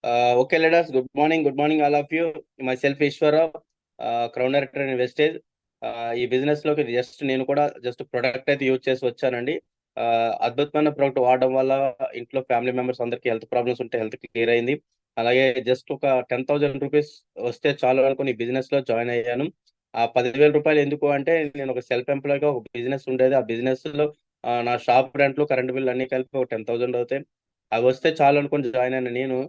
Okay, leaders. Good morning. Good morning, all of you. Myself, Ishwara, crown director in wastage. ఈ business లోకి నేను కూడా just product అయితే use చేసి వచ్చానండి. అద్భుతమైన ప్రొడక్ట్ వాడడం వల్ల ఇంట్లో ఫ్యామిలీ మెంబర్స్ అందరికి హెల్త్ ప్రాబ్లమ్స్ ఉంటే హెల్త్ క్లియర్ అయింది. అలాగే జస్ట్ ఒక 10,000 రూపీస్ వస్తే చాలు అనుకుని ఈ బిజినెస్ లో జాయిన్ అయ్యాను. ఆ 10,000 రూపాయలు ఎందుకు అంటే నేను ఒక సెల్ఫ్ ఎంప్లాయ్ గా ఒక బిజినెస్ ఉండేది. ఆ బిజినెస్ లో నా షాప్ రెంట్లు, కరెంట్ బిల్ అన్ని కలిపి ఒక 10,000 అవుతాయి. అవి వస్తే చాలు అనుకుని జాయిన్ అయిన నేను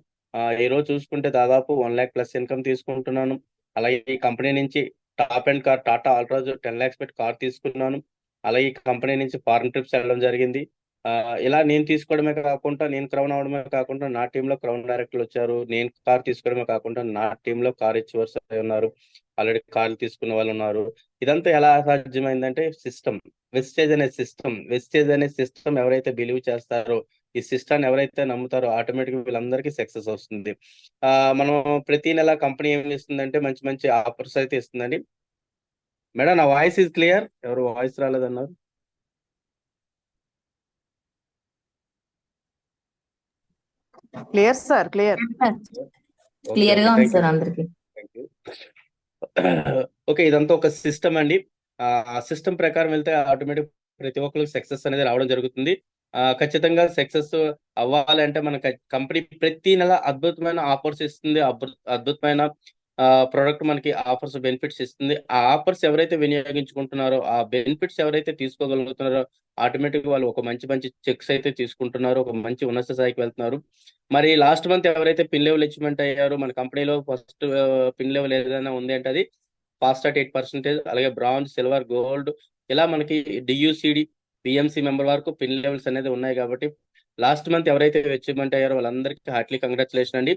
ఈ రోజు చూసుకుంటే దాదాపు 1 lakh ప్లస్ ఇన్కమ్ తీసుకుంటున్నాను. అలాగే ఈ కంపెనీ నుంచి top end car Tata Altroz 10 lakhs పెట్టి కార్ తీసుకున్నాను. అలాగే ఈ కంపెనీ నుంచి ఫారెన్ ట్రిప్స్ వెళ్ళడం జరిగింది. ఇలా నేను తీసుకోవడమే కాకుండా, నేను క్రౌన్ అవడమే కాకుండా నా టీంలో క్రౌన్ డైరెక్టర్లు వచ్చారు. నేను కార్ తీసుకోవడమే కాకుండా నా టీంలో కార్ ఇచ్చేవారు ఉన్నారు. ఆల్రెడీ కార్లు తీసుకున్న వాళ్ళు ఉన్నారు. ఇదంతా ఎలా సాధ్యమైందంటే వెస్టేజ్ అనే సిస్టమ్ ఎవరైతే బిలీవ్ చేస్తారో, ఈ సిస్టాన్ని ఎవరైతే నమ్ముతారో ఆటోమేటిక్ వీళ్ళందరికీ సక్సెస్ వస్తుంది. మనం ప్రతి నెల కంపెనీ ఏం ఇస్తుందంటే మంచి మంచి ఆఫర్స్ అయితే ఇస్తుందండి. మేడం, నా వాయిస్ ఇస్ క్లియర్? ఎవరు వాయిస్ రాలేదన్నారు? Clear sir, clear. Okay, clear గా ఓకే, ఉంది థ్యాంక్ యూ, సార్ అందరికి. Thank you. ఓకే, ఇదంతా ఒక సిస్టమ్ అండి. ఆ సిస్టమ్ ప్రకారం వెళ్తే ఆటోమేటిక్ ప్రతి ఒక్కరికి సక్సెస్ అనేది రావడం జరుగుతుంది. ఖచ్చితంగా సక్సెస్ అవ్వాలి అంటే మన కంపెనీ ప్రతి నెల అద్భుతమైన ఆఫర్స్ ఇస్తుంది. అద్భుతమైన ప్రోడక్ట్ మనకి ఆఫర్స్, బెనిఫిట్స్ ఇస్తుంది. ఆ ఆఫర్స్ ఎవరైతే వినియోగించుకుంటున్నారో, ఆ బెనిఫిట్స్ ఎవరైతే తీసుకోగలుగుతున్నారో ఆటోమేటిక్ వాళ్ళు ఒక మంచి మంచి చెక్స్ అయితే తీసుకుంటున్నారు, ఒక మంచి ఉన్నత స్థాయికి వెళ్తున్నారు. మరి లాస్ట్ మంత్ ఎవరైతే పిన్ లెవెల్ అచీవ్మెంట్ అయ్యారో, మన కంపెనీలో ఫస్ట్ పిన్ లెవెల్ ఏదైనా ఉంది అంటే అది ఫాస్ట్ అట్ 8%. అలాగే బ్రాంజ్, సిల్వర్, గోల్డ్ ఇలా మనకి డియూసిడి, పిఎంసి మెంబర్ వరకు పిన్ లెవెల్స్ అనేది ఉన్నాయి. కాబట్టి లాస్ట్ మంత్ ఎవరైతే అచీవ్మెంట్ అయ్యారో వాళ్ళందరికీ హార్ట్లీ కంగ్రాచులేషన్ అండి.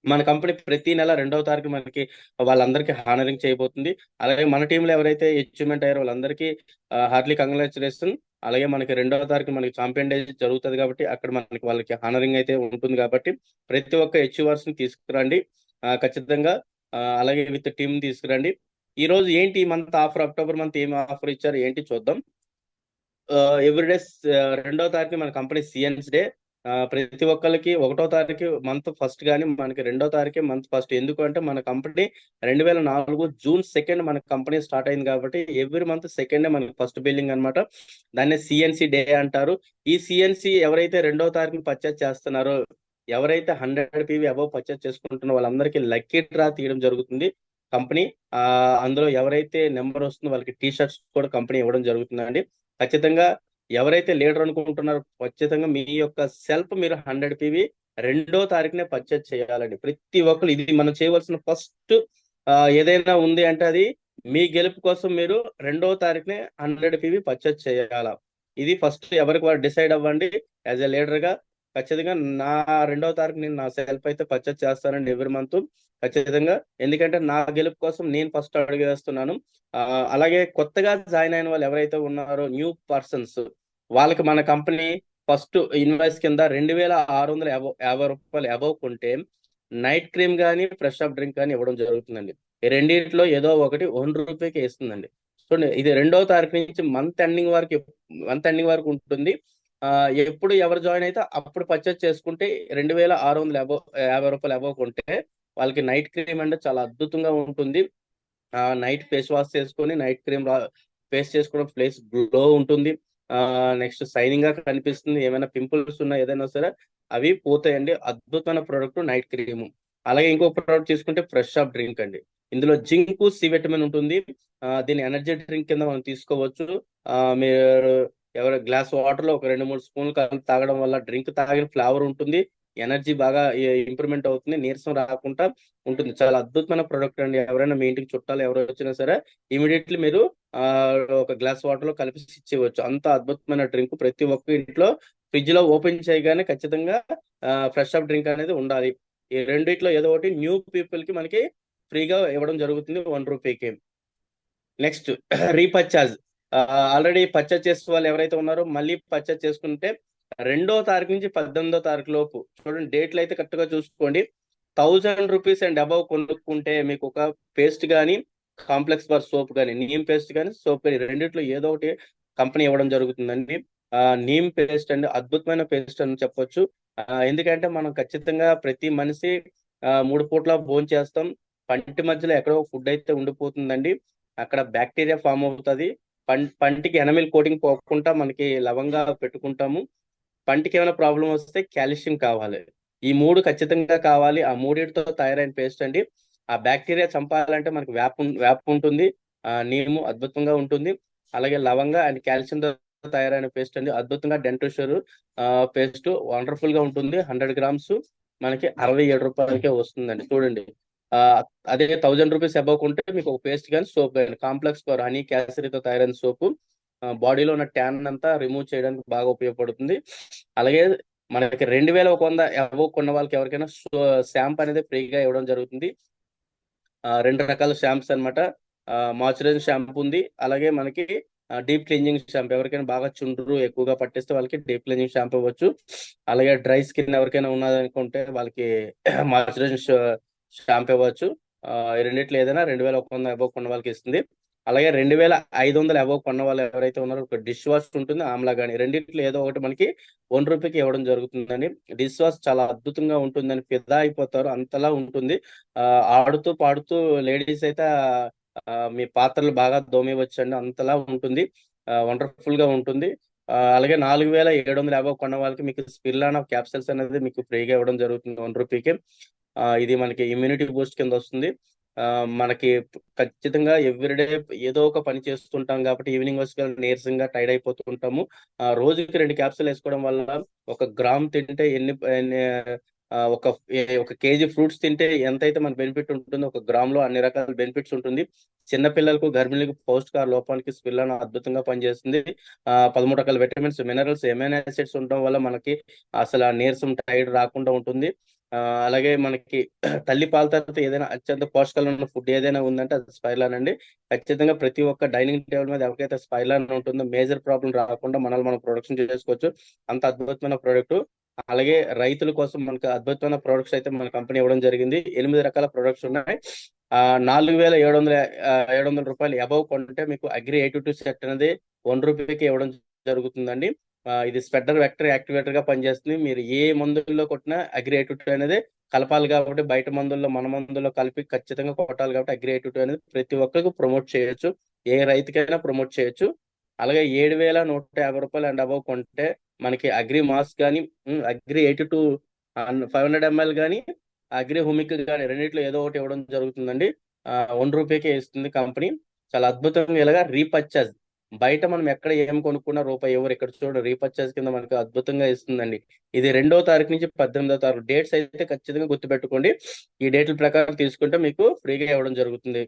మన కంపెనీ ప్రతి నెల 2వ తారీఖు మనకి వాళ్ళందరికీ హానరింగ్ చేయబోతుంది. అలాగే మన టీంలో ఎవరైతే అచీవ్మెంట్ అయ్యారో వాళ్ళందరికీ హార్ట్లీ కంగ్రాచులేషన్. అలాగే మనకి 2వ తారీఖు మనకి ఛాంపియన్ డే జరుగుతుంది కాబట్టి అక్కడ మనకి వాళ్ళకి హానరింగ్ అయితే ఉంటుంది. కాబట్టి ప్రతి ఒక్క అచీవర్స్ ని తీసుకురండి ఖచ్చితంగా. అలాగే విత్ టీమ్ తీసుకురండి. ఈ రోజు ఏంటి మంత్ ఆఫర్, అక్టోబర్ మంత్ ఏం ఆఫర్ ఇచ్చారు ఏంటి చూద్దాం. ఎవ్రీడే 2వ తారీఖు మన కంపెనీ సిఎన్స్ డే. ప్రతి ఒక్కరికి 1వ తారీఖు మంత్ ఫస్ట్ కానీ మనకి 2వ తారీఖు మంత్ ఫస్ట్. ఎందుకు అంటే మన కంపెనీ 2004 జూన్ 2 మన కంపెనీ స్టార్ట్ అయింది కాబట్టి ఎవ్రీ మంత్ సెకండ్ మనకి ఫస్ట్ బిల్లింగ్ అనమాట. దాన్ని సిఎన్సి డే అంటారు. ఈ సిఎన్సి ఎవరైతే 2వ తారీఖున పర్చేస్ చేస్తున్నారో, ఎవరైతే 100 PV అబౌవ్ పర్చేస్ చేసుకుంటున్న వాళ్ళందరికీ లక్కీ డ్రా తీయడం జరుగుతుంది కంపెనీ. అందులో ఎవరైతే నెంబర్ వస్తుందో వాళ్ళకి టీ షర్ట్స్ కూడా కంపెనీ ఇవ్వడం జరుగుతుందండి. ఖచ్చితంగా ఎవరైతే లీడర్ అనుకుంటున్నారో ఖచ్చితంగా మీ యొక్క సెల్ఫ్ మీరు 100 PV 2వ తారీఖునే పర్చేజ్ చేయాలండి. ప్రతి ఒక్కరు ఇది మనం చేయవలసిన ఫస్ట్ ఏదైనా ఉంది అంటే అది మీ గెలుపు కోసం మీరు 2వ తారీఖునే 100 PV పర్చేజ్ చేయాలా. ఇది ఫస్ట్ ఎవరికి వారు డిసైడ్ అవ్వండి. యాజ్ ఎ లీడర్ గా ఖచ్చితంగా నా 2వ తారీఖు నేను నా సెల్ఫ్ అయితే పర్చేజ్ చేస్తానండి ఎవ్రీ మంత్ ఖచ్చితంగా. ఎందుకంటే నా గెలుపు కోసం నేను ఫస్ట్ అడుగు వేస్తున్నాను. అలాగే కొత్తగా జాయిన్ అయిన వాళ్ళు ఎవరైతే ఉన్నారో న్యూ పర్సన్స్, వాళ్ళకి మన కంపెనీ ఫస్ట్ ఇన్వాయిస్ కింద 2,650 రూపాయలు అబౌవ్ కొంటే నైట్ క్రీమ్ కానీ ఫ్రెష్ అప్ డ్రింక్ కానీ ఇవ్వడం జరుగుతుందండి. ఈ రెండింటిలో ఏదో ఒకటి 1 రూపాయికి ఇస్తుందండి. చూడండి, ఇది 2వ తారీఖు నుంచి మంత్ ఎండింగ్ వరకు ఉంటుంది. ఎప్పుడు ఎవరు జాయిన్ అయితే అప్పుడు పర్చేస్ చేసుకుంటే 2,650 రూపాయలు అబౌవ్ కొంటే వాళ్ళకి నైట్ క్రీమ్ అంటే చాలా అద్భుతంగా ఉంటుంది. నైట్ ఫేస్ వాష్ చేసుకొని నైట్ క్రీమ్ ఫేస్ చేసుకోవడం ఫేస్ గ్లో ఉంటుంది. నెక్స్ట్ షైనింగ్ గా కనిపిస్తుంది. ఏమైనా పింపుల్స్ ఉన్నా ఏదైనా సరే అవి పోతాయండి. అద్భుతమైన ప్రోడక్ట్ నైట్ క్రీమ్. అలాగే ఇంకో ప్రోడక్ట్ తీసుకుంటే ఫ్రెష్ అప్ డ్రింక్ అండి. ఇందులో జింక్, సి విటమిన్ ఉంటుంది. దీని ఎనర్జీ డ్రింక్ కింద మనం తీసుకోవచ్చు. మీరు ఎవరు గ్లాస్ వాటర్ లో ఒక 2-3 స్పూన్లు కలిపి తాగడం వల్ల డ్రింక్ తాగిన ఫ్లేవర్ ఉంటుంది. ఎనర్జీ బాగా ఇంప్రూవ్మెంట్ అవుతుంది. నీరసం రాకుండా ఉంటుంది. చాలా అద్భుతమైన ప్రొడక్ట్ అండి. ఎవరైనా మీ ఇంటికి చుట్టాలు ఎవరు వచ్చినా సరే ఇమీడియట్లీ మీరు ఒక గ్లాస్ వాటర్ లో కలిపి ఇచ్చేవచ్చు. అంత అద్భుతమైన డ్రింక్. ప్రతి ఒక్క ఇంట్లో ఫ్రిడ్జ్ లో ఓపెన్ చేయగానే ఖచ్చితంగా ఫ్రెష్ అప్ డ్రింక్ అనేది ఉండాలి. ఈ రెండిట్లో ఏదో ఒకటి న్యూ పీపుల్ కి మనకి ఫ్రీగా ఇవ్వడం జరుగుతుంది 1 రూపీకి. Next repurchase. ఆల్రెడీ పర్చేజ్ చేసే వాళ్ళు ఎవరైతే ఉన్నారో మళ్ళీ పర్చేజ్ చేసుకుంటే 2వ తారీఖు నుంచి 18వ తారీఖు లోపు, చూడండి డేట్లు అయితే కరెక్ట్ గా చూసుకోండి, 1000 రూపీస్ అండ్ అబౌవ్ కొనుక్కుంటే మీకు ఒక పేస్ట్ కానీ, కాంప్లెక్స్ బార్ సోప్ కానీ, నీమ్ పేస్ట్ కానీ, సోప్ కానీ రెండిట్లో ఏదో ఒకటి కంపెనీ ఇవ్వడం జరుగుతుందండి. నీమ్ పేస్ట్ అండి అద్భుతమైన పేస్ట్ అని చెప్పొచ్చు. ఎందుకంటే మనం ఖచ్చితంగా ప్రతి మనిషి 3 పూట్ల భోజనం చేస్తాం. పంటి మధ్యలో ఎక్కడో ఫుడ్ అయితే ఉండిపోతుందండి. అక్కడ బ్యాక్టీరియా ఫామ్ అవుతుంది. పంటికి ఎనమిల్ కోటింగ్ పోకుండా మనకి లవంగా పెట్టుకుంటాము. పంటికి ఏమైనా ప్రాబ్లం వస్తే కాల్షియం కావాలి. ఈ 3 ఖచ్చితంగా కావాలి. ఆ మూడిటితో తయారైన పేస్ట్ అండి. ఆ బ్యాక్టీరియా చంపాలంటే మనకి వేప ఉంటుంది. నీము అద్భుతంగా ఉంటుంది. అలాగే లవంగా అండ్ కాల్షియంతో తయారైన పేస్ట్ అండి. అద్భుతంగా డెంటుషర్ పేస్ట్ వండర్ఫుల్ గా ఉంటుంది. 100 గ్రామ్స్ మనకి 67 రూపాయలకే వస్తుందండి. చూడండి. ఆ అదే 1000 రూపీస్ అబౌవ్ కొంటే మీకు ఒక పేస్ట్ కానీ సోప్ కానీ కాంప్లెక్స్ ఫర్ హనీ క్యాసరీతో తయారైన సోపు బాడీలో ఉన్న ట్యాన్ అంతా రిమూవ్ చేయడానికి బాగా ఉపయోగపడుతుంది. అలాగే మనకి 2100 అబౌవ్ కొన్న వాళ్ళకి ఎవరికైనా షాంపూ అనేది ఫ్రీగా ఇవ్వడం జరుగుతుంది. 2 రకాల షాంపూస్ అనమాట. మాయిశ్చరైజింగ్ షాంపూ ఉంది. అలాగే మనకి డీప్ క్లీనింగ్ షాంపూ ఎవరికైనా బాగా చుండ్రు ఎక్కువగా పట్టిస్తే వాళ్ళకి డీప్ క్లీనింగ్ షాంపూ ఇవ్వచ్చు. అలాగే డ్రై స్కిన్ ఎవరికైనా ఉన్నదనుకుంటే వాళ్ళకి మాయిశ్చరైజింగ్ షాంపూ ఇవ్వచ్చు. ఈ రెండిట్లో ఏదైనా 2100 అబౌవ్ కొన్న వాళ్ళకి ఇస్తుంది. అలాగే 2500 అబౌవ్ కొన్న వాళ్ళు ఎవరైతే ఉన్నారో ఒక డిష్ వాష్ ఉంటుంది, ఆమ్లా కానీ రెండిట్లో ఏదో ఒకటి మనకి ₹1 ఇవ్వడం జరుగుతుందండి. డిష్ వాష్ చాలా అద్భుతంగా ఉంటుందని ఫిదా అయిపోతారు, అంతలా ఉంటుంది. ఆడుతూ పాడుతూ లేడీస్ అయితే మీ పాత్రలు బాగా దోమివచ్చండి, అంతలా ఉంటుంది. వండర్ఫుల్ గా ఉంటుంది. అలాగే 4750 కొన్న వాళ్ళకి మీకు స్పిర్లానా క్యాప్సల్స్ అనేది మీకు ఫ్రీగా ఇవ్వడం జరుగుతుంది ₹1కి. ఇది మనకి ఇమ్యూనిటీ బూస్ట్ కింద వస్తుంది. మనకి ఖచ్చితంగా ఎవ్రీడే ఏదో ఒక పని చేస్తుంటాం కాబట్టి ఈవినింగ్ వచ్చి నీరసంగా టైర్డ్ అయిపోతూ ఉంటాము. రోజుకి 2 క్యాప్సూల్ వేసుకోవడం వల్ల 1 గ్రామ్ తింటే ఒక కేజీ ఫ్రూట్స్ తింటే ఎంతైతే మన బెనిఫిట్ ఉంటుందో 1 గ్రామ్ లో అన్ని రకాల బెనిఫిట్స్ ఉంటుంది. చిన్న పిల్లలకు, గర్భిణులకు పౌష్టికాహార లోపానికి స్పిర్లానా అద్భుతంగా పనిచేస్తుంది. 13 రకాల విటమిన్స్, మినరల్స్, ఎమైనో యాసిడ్స్ ఉండడం వల్ల మనకి అసలు ఆ నీరసం టైర్డ్ రాకుండా ఉంటుంది. అలాగే మనకి తల్లి పాల తర్వాత ఏదైనా అత్యంత పోషకాలు ఉన్న ఫుడ్ ఏదైనా ఉందంటే అది స్పైర్లాన్ అండి. ఖచ్చితంగా ప్రతి ఒక్క డైనింగ్ టేబుల్ మీద ఎవరికైతే స్పైర్లాన్ ఉంటుందో మేజర్ ప్రాబ్లం రాకుండా మనల్ని మనం ప్రొడక్షన్ చేసుకోవచ్చు. అంత అద్భుతమైన ప్రోడక్ట్. అలాగే రైతుల కోసం మనకు అద్భుతమైన ప్రొడక్ట్స్ అయితే మన కంపెనీ ఇవ్వడం జరిగింది. 8 రకాల ప్రొడక్ట్స్ ఉన్నాయి. 4700 అబౌవ్ కొంటే మీకు అగ్రి 82 సెట్ అనేది ₹1కి ఇవ్వడం జరుగుతుందండి. ఇది స్ప్రెడర్ వెక్టర్ యాక్టివేటర్ గా పనిచేస్తుంది. మీరు ఏ మందుల్లో కొట్టినా అగ్రి 82 అనేది కలపాలి కాబట్టి బయట మందుల్లో మన మందుల్లో కలిపి ఖచ్చితంగా కొట్టాలి కాబట్టి అగ్రి 82 అనేది ప్రతి ఒక్కరికి ప్రమోట్ చేయొచ్చు. ఏ రైతుకైనా ప్రమోట్ చేయొచ్చు. అలాగే ₹7150 అండ్ అబౌవ్ కొంటే మనకి అగ్రి మాస్ కానీ, అగ్రి 82 500 ml కానీ, అగ్రి హుమిక్ కానీ రెండిట్లో ఏదో ఒకటి ఇవ్వడం జరుగుతుందండి. ₹1కే ఇస్తుంది కంపెనీ. చాలా అద్భుతంగా ఇలాగా రీపర్చేజ్ బయట మనం ఎక్కడ ఏం కొనుక్కున్నా రూపాయి ఎవరు ఇక్కడ చూడండి రీపర్చేజ్ కింద మనకు అద్భుతంగా ఇస్తుందండి. ఇది 2వ తారీఖు నుంచి 18వ తారీఖు డేట్స్ అయితే ఖచ్చితంగా గుర్తుపెట్టుకోండి. ఈ డేట్ల ప్రకారం తీసుకుంటే మీకు ఫ్రీగా ఇవ్వడం జరుగుతుంది.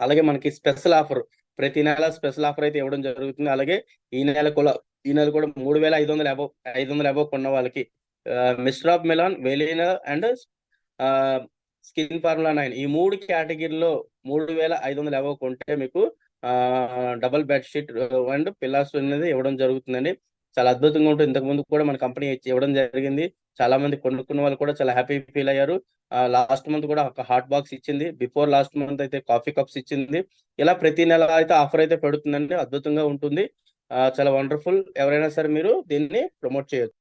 అలాగే మనకి స్పెషల్ ఆఫర్ ప్రతి నెల స్పెషల్ ఆఫర్ అయితే ఇవ్వడం జరుగుతుంది. అలాగే ఈ నెల కూడా ఈ నెల కూడా 3500 అబౌవ్ కొన్న వాళ్ళకి మిస్టర్ ఆఫ్ మిలాన్, వెలీనా అండ్ స్కిన్ ఫార్ములా 9 ఈ 3 కేటగిరీలో 3500 అబౌవ్ కొంటే మీకు డబుల్ బెడ్షీట్ అండ్ పిల్లాస్ అనేది ఇవ్వడం జరుగుతుందండి. చాలా అద్భుతంగా ఉంటుంది. ఇంతకు ముందు కూడా మన కంపెనీ ఇవ్వడం జరిగింది. చాలా మంది కొనుక్కున్న వాళ్ళు కూడా చాలా హ్యాపీ ఫీల్ అయ్యారు. లాస్ట్ మంత్ కూడా ఒక హాట్ బాక్స్ ఇచ్చింది. బిఫోర్ లాస్ట్ మంత్ అయితే కాఫీ కప్స్ ఇచ్చింది. ఇలా ప్రతి నెల అయితే ఆఫర్ అయితే పెడుతుందండి. అద్భుతంగా ఉంటుంది. చాలా వండర్ఫుల్. ఎవరైనా సరే మీరు దీన్ని ప్రమోట్ చేయొచ్చు.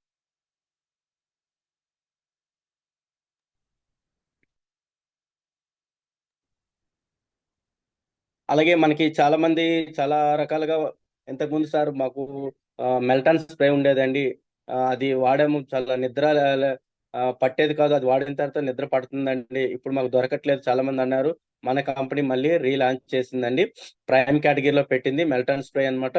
అలాగే మనకి చాలా మంది చాలా రకాలుగా ఇంతకుముందు సార్ మాకు మెల్టాన్ స్ప్రే ఉండేదండి. అది వాడాము, చాలా నిద్ర పట్టేది కాదు. అది వాడిన తర్వాత నిద్ర పడుతుందండి. ఇప్పుడు మాకు దొరకట్లేదు చాలా మంది అన్నారు. మన కంపెనీ మళ్ళీ రీలాంచ్ చేసిందండి. ప్రైమ్ కేటగిరీలో పెట్టింది మెల్టాన్ స్ప్రే అనమాట.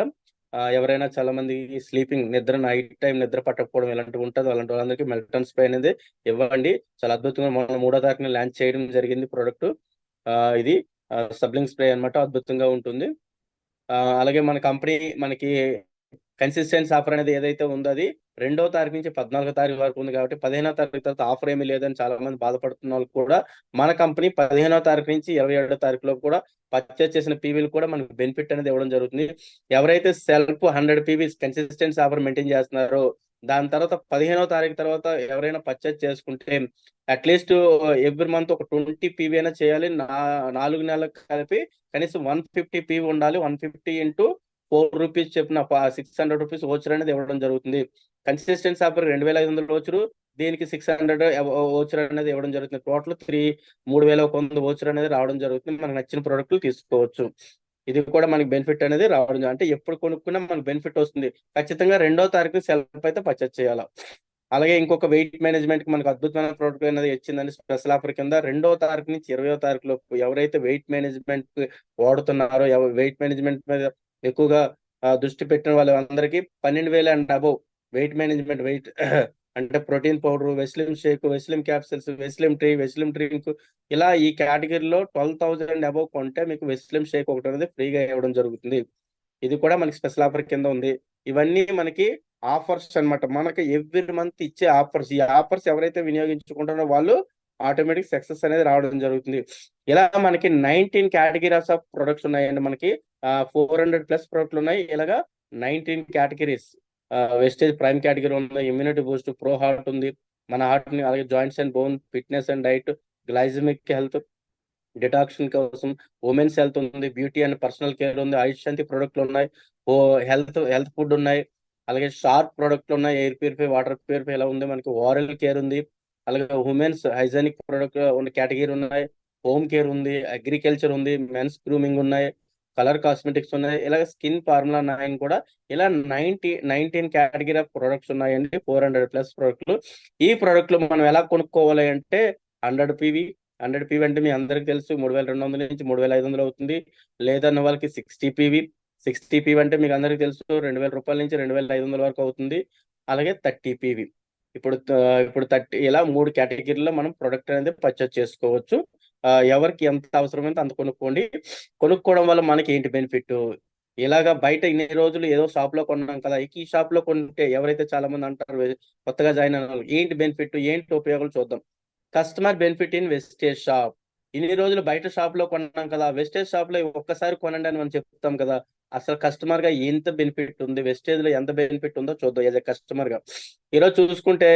ఎవరైనా చాలా మంది స్లీపింగ్ నిద్ర నైట్ టైం నిద్ర పట్టకపోవడం ఇలాంటివి ఉంటుంది. అలాంటి వాళ్ళందరికీ మెల్టాన్ స్ప్రే అనేది ఇవ్వండి. చాలా అద్భుతంగా మనం 3వ తారీఖున లాంచ్ చేయడం జరిగింది ప్రోడక్ట్. ఇది సబ్లింగ్ స్ప్రే అన్నమాట, అద్భుతంగా ఉంటుంది. అలాగే మన కంపెనీ మనకి కన్సిస్టెన్సీ ఆఫర్ అనేది ఏదైతే ఉందో అది 2వ తారీఖు నుంచి 14వ తారీఖు వరకు ఉంది కాబట్టి 15వ తారీఖు తర్వాత ఆఫర్ ఏమీ లేదని చాలా మంది బాధపడుతున్న వాళ్ళు కూడా మన కంపెనీ 15వ తారీఖు నుంచి 27వ తారీఖులో కూడా పర్చేస్ చేసిన పీవీలు కూడా మనకు బెనిఫిట్ అనేది ఇవ్వడం జరుగుతుంది. ఎవరైతే self 100 PV consistency offer maintain చేస్తున్నారో దాని తర్వాత 15వ తారీఖు తర్వాత ఎవరైనా పర్చేస్ చేసుకుంటే అట్లీస్ట్ ఎవ్రీ మంత్ ఒక 20 పీవీ అయినా చేయాలి. 4 నెలలకు కలిపి కనీసం 150 పీవీ ఉండాలి. 150 ఇంటూ రూపీస్ చెప్పిన 600 రూపీస్ ఓచర్ అనేది ఇవ్వడం జరుగుతుంది. కన్సిస్టెన్సీ ఆఫర్ 2500 ఓచరు, దీనికి 600 ఓచర్ అనేది ఇవ్వడం జరుగుతుంది. టోటల్ 3100 ఓచర్ అనేది రావడం జరుగుతుంది. మనకు నచ్చిన ప్రోడక్ట్లు తీసుకోవచ్చు. ఇది కూడా మనకి బెనిఫిట్ అనేది రావడం అంటే ఎప్పుడు కొనుక్కున్నా మనకు బెనిఫిట్ వస్తుంది. ఖచ్చితంగా 2వ తారీఖు సెల్ఫ్ అయితే పర్చేస్ చేయాలి. అలాగే ఇంకొక వెయిట్ మేనేజ్మెంట్ కి మనకు అద్భుతమైన ప్రోడక్ట్ అనేది ఇచ్చిందని స్పెషల్ ఆఫర్ కింద 2వ తారీఖు నుంచి 20వ తారీఖు లోపు ఎవరైతే వెయిట్ మేనేజ్మెంట్ వాడుతున్నారో, వెయిట్ మేనేజ్మెంట్ మీద ఎక్కువగా దృష్టి పెట్టిన వాళ్ళందరికీ 12,000 and above weight management weight అంటే protein powder, Weslim shake, Weslim capsules, Weslim tea, Weslim drink, ఇలా ఈ కేటగిరీలో 12,000 అండ్ అబౌవ్ కొంటే మీకు వెస్లిమ్ షేక్ ఒకటి అనేది ఫ్రీగా ఇవ్వడం జరుగుతుంది. ఇది కూడా మనకి స్పెషల్ ఆఫర్ కింద ఉంది. ఇవన్నీ మనకి ఆఫర్స్ అన్నమాట. మనకి ఎవ్రీ మంత్ ఇచ్చే ఆఫర్స్. ఈ ఆఫర్స్ ఎవరైతే వినియోగించుకుంటారో వాళ్ళు ఆటోమేటిక్ సక్సెస్ అనేది రావడం జరుగుతుంది. ఇలా మనకి 19 కేటగిరీస్ ఆఫ్ ప్రొడక్ట్స్ ఉన్నాయండి. మనకి 400+ ప్రొడక్ట్లు ఉన్నాయి. ఇలాగా 19 కేటగిరీస్. వెస్టేజ్ ప్రైమ్ కేటగిరీ ఉంది, ఇమ్యూనిటీ బూస్ట్, ప్రో హార్ట్ ఉంది, మన హార్ట్ ని, అలాగే joints and bone, fitness and diet, glycaemic health, detoxification కోసం, ఉమెన్స్ హెల్త్ ఉంది, బ్యూటీ అండ్ పర్సనల్ కేర్ ఉంది, ఆయుష్ శాంతి ప్రొడక్ట్లు ఉన్నాయి, హెల్త్ ఫుడ్ ఉన్నాయి, అలాగే షార్ప్ ప్రొడక్ట్లు ఉన్నాయి, ఎయిర్ ప్యూరిఫై, వాటర్ ప్యూరిఫై ఇలా ఉంది. మనకి ఓరల్ కేర్ ఉంది, అలాగే ఉమెన్స్ హైజెనిక్ ప్రొడక్ట్ ఉన్న కేటగిరీ ఉన్నాయి, హోమ్ కేర్ ఉంది, అగ్రికల్చర్ ఉంది, మెన్స్ గ్రూమింగ్ ఉన్నాయి, కలర్ కాస్మెటిక్స్ ఉన్నాయి, ఇలాగ స్కిన్ ఫార్ములా 9 కూడా, ఇలా 19 కేటగిరీ ఆఫ్ ప్రొడక్ట్స్ ఉన్నాయండి. 400+ ప్రొడక్ట్లు. ఈ ప్రొడక్ట్లు మనం ఎలా కొనుక్కోవాలి అంటే 100 పీవీ అంటే మీ అందరికి తెలుసు 3200 నుంచి 3500 అవుతుంది. లేదన్న వాళ్ళకి 60 పీవీ అంటే మీకు అందరికి తెలుసు 2000 రూపాయల నుంచి 2500 వరకు అవుతుంది. అలాగే 30 పీవీ. ఇప్పుడు 30 ఇలా 3 కేటగిరీలో మనం ప్రొడక్ట్ అనేది పర్చేస్ చేసుకోవచ్చు. ఎవరికి ఎంత అవసరమైతే అంత కొనుక్కోండి. కొనుక్కోవడం వల్ల మనకి ఏంటి బెనిఫిట్? ఇలాగా బయట ఇన్ని రోజులు ఏదో షాప్ లో కొన్నాం కదా, ఈ షాప్ లో కొంటే ఎవరైతే చాలా మంది అంటారు కొత్తగా జాయిన్ అయిన వాళ్ళు, ఏంటి బెనిఫిట్, ఏంటి ఉపయోగాలు చూద్దాం. Customer benefit in wastage shop. ఇన్ని రోజులు బయట షాప్ లో కొన్నాం కదా, వెస్టేజ్ షాప్ లో ఒక్కసారి కొనండి అని మనం చెప్తాం కదా. అసలు కస్టమర్ గా ఎంత బెనిఫిట్ ఉంది, వెస్టేజ్ లో ఎంత బెనిఫిట్ ఉందో చూద్దాం యాజ్ ఎ కస్టమర్ గా. ఈరోజు చూసుకుంటే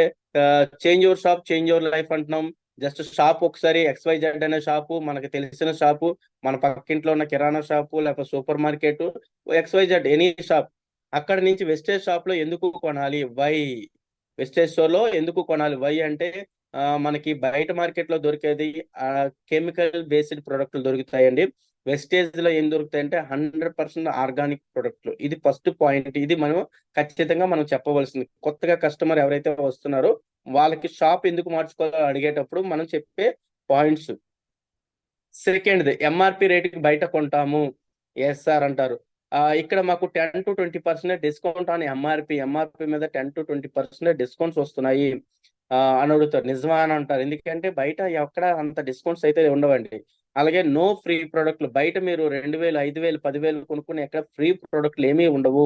change your shop, change your life అంటున్నాం. జస్ట్ షాప్ ఒకసారి XYZ అనే షాపు, మనకి తెలిసిన షాపు, మన పక్కింట్లో ఉన్న కిరాణా షాపు, లేకపోతే super market, XYZ any shop, అక్కడ నుంచి వెస్టేజ్ షాప్ లో ఎందుకు కొనాలి, వై? వెస్టేజ్ స్టోర్ లో ఎందుకు కొనాలి, వై అంటే మనకి బయట మార్కెట్ లో దొరికేది కెమికల్ బేస్డ్ ప్రొడక్ట్లు దొరుకుతాయండి. వెస్టేజ్ లో ఏం దొరుకుతాయంటే 100% ఆర్గానిక్ ప్రొడక్ట్లు. ఇది ఫస్ట్ పాయింట్. ఇది మనం ఖచ్చితంగా మనం చెప్పవలసింది. కొత్తగా కస్టమర్ ఎవరైతే వస్తున్నారో వాళ్ళకి షాప్ ఎందుకు మార్చుకోవాలో అడిగేటప్పుడు మనం చెప్పే పాయింట్స్. సెకండ్, ఎంఆర్పి రేటుకి బయట కొంటాము, ఎస్ఆర్ అంటారు. ఇక్కడ మాకు 10-20% డిస్కౌంట్ ఆన్ ఎంఆర్పి మీద 10-20% డిస్కౌంట్స్ వస్తున్నాయి అని అడుగుతారు. నిజమా అని అంటారు. ఎందుకంటే బయట ఎక్కడ అంత డిస్కౌంట్స్ అయితే ఉండవండి. అలాగే నో ఫ్రీ ప్రొడక్ట్లు. బయట మీరు 2000, 5000, 10,000 కొనుక్కుని ఎక్కడ ఫ్రీ ప్రొడక్ట్లు ఏమీ ఉండవు.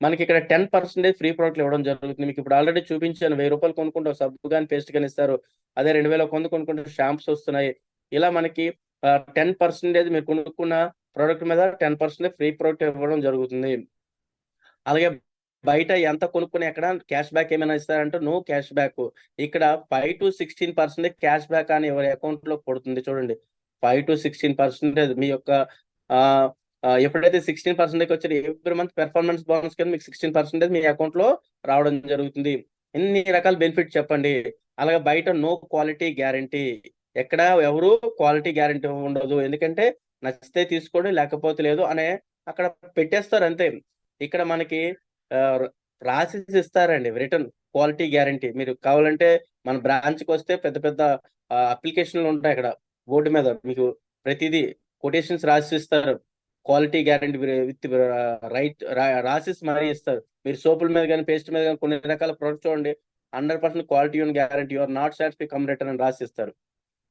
మనకి ఇక్కడ 10% ఫ్రీ ప్రొడక్ట్లు ఇవ్వడం జరుగుతుంది. మీకు ఇప్పుడు ఆల్రెడీ చూపించాను. 1000 రూపాయలు కొనుక్కుంటే సబ్బు కానీ పేస్ట్ కానీ ఇస్తారు. అదే 2000 కొనుక్కుంటే షాంప్స్ వస్తున్నాయి. ఇలా మనకి 10% మీరు కొనుక్కున్న ప్రోడక్ట్ మీద 10% ఫ్రీ ప్రొడక్ట్ ఇవ్వడం జరుగుతుంది. అలాగే బయట ఎంత కొనుక్కుని ఎక్కడ క్యాష్ బ్యాక్ ఏమైనా ఇస్తారంటే నో క్యాష్ బ్యాక్. ఇక్కడ 5-16% క్యాష్ బ్యాక్ అని ఎవరి అకౌంట్ లో పడుతుంది. చూడండి, 5-16% మీ యొక్క ఎప్పుడైతే 16% వచ్చారు, ఎవ్రీ మంత్ పెర్ఫార్మెన్స్ బోనస్ కింద మీకు 16% మీ అకౌంట్ లో రావడం జరుగుతుంది. ఎన్ని రకాల బెనిఫిట్ చెప్పండి. అలాగే బయట నో క్వాలిటీ గ్యారంటీ. ఎక్కడ ఎవరు క్వాలిటీ గ్యారంటీ ఉండదు. ఎందుకంటే నచ్చితే తీసుకోండి, లేకపోతే లేదు అనే అక్కడ పెట్టేస్తారు అంతే. ఇక్కడ మనకి రాసిస్ ఇస్తారండి రిటర్న్ క్వాలిటీ గ్యారంటీ. మీరు కావాలంటే మన బ్రాంచ్ కి వస్తే పెద్ద పెద్ద అప్లికేషన్లు ఉంటాయి. అక్కడ బోర్డు మీద మీకు ప్రతిదీ కొటేషన్స్ రాసి ఇస్తారు. క్వాలిటీ గ్యారంటీ విత్ రాసిస్ మరీ ఇస్తారు. మీరు సోపుల మీద కానీ పేస్ట్ మీద కానీ కొన్ని రకాల ప్రొడక్ట్స్ చూడండి, 100% quality and guarantee, your not satisfy come return అని రాసి ఇస్తారు.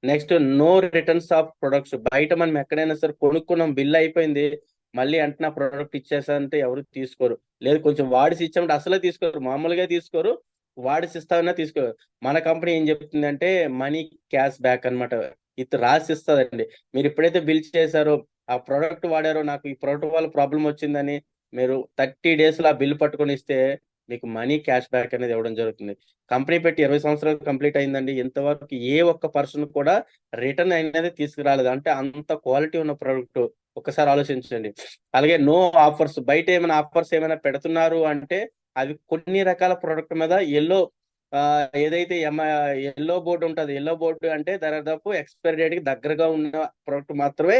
Next, no returns of products. బయట మనం ఎక్కడైనా సరే కొనుక్కున్నాం, బిల్ అయిపోయింది, మళ్ళీ అంటే ప్రోడక్ట్ ఇచ్చేసారంటే ఎవరు తీసుకోరు. లేదు కొంచెం వాడిసి ఇచ్చామంటే అసలే తీసుకోరు, మామూలుగా తీసుకోరు, వాడిసి ఇస్తామన్నా తీసుకోరు. మన కంపెనీ ఏం చెప్తుందంటే మనీ క్యాష్ బ్యాక్ అనమాట. ఇది రాసి ఇస్తుందండి. మీరు ఎప్పుడైతే బిల్ చేశారో, ఆ ప్రోడక్ట్ వాడారో, నాకు ఈ ప్రోడక్ట్ వల్ల ప్రాబ్లం వచ్చిందని మీరు 30 days లో ఆ బిల్ పట్టుకొని ఇస్తే మీకు మనీ క్యాష్ బ్యాక్ అనేది ఇవ్వడం జరుగుతుంది. కంపెనీ పెట్టి 20 సంవత్సరాలు కంప్లీట్ అయిందండి. ఇంతవరకు ఏ ఒక్క పర్సన్ కూడా రిటర్న్ అనేది తీసుకురాలేదు. అంటే అంత క్వాలిటీ ఉన్న ప్రోడక్ట్. ఒకసారి ఆలోచించండి. అలాగే నో ఆఫర్స్, బయట ఏమైనా ఆఫర్స్ ఏమైనా పెడుతున్నారు అంటే అవి కొన్ని రకాల ప్రోడక్ట్ మీద ఏదైతే ఎల్లో బోర్డు ఉంటుంది, ఎల్లో బోర్డు అంటే దాదాపు ఎక్స్పైరీ డేట్ కి దగ్గరగా ఉన్న ప్రోడక్ట్ మాత్రమే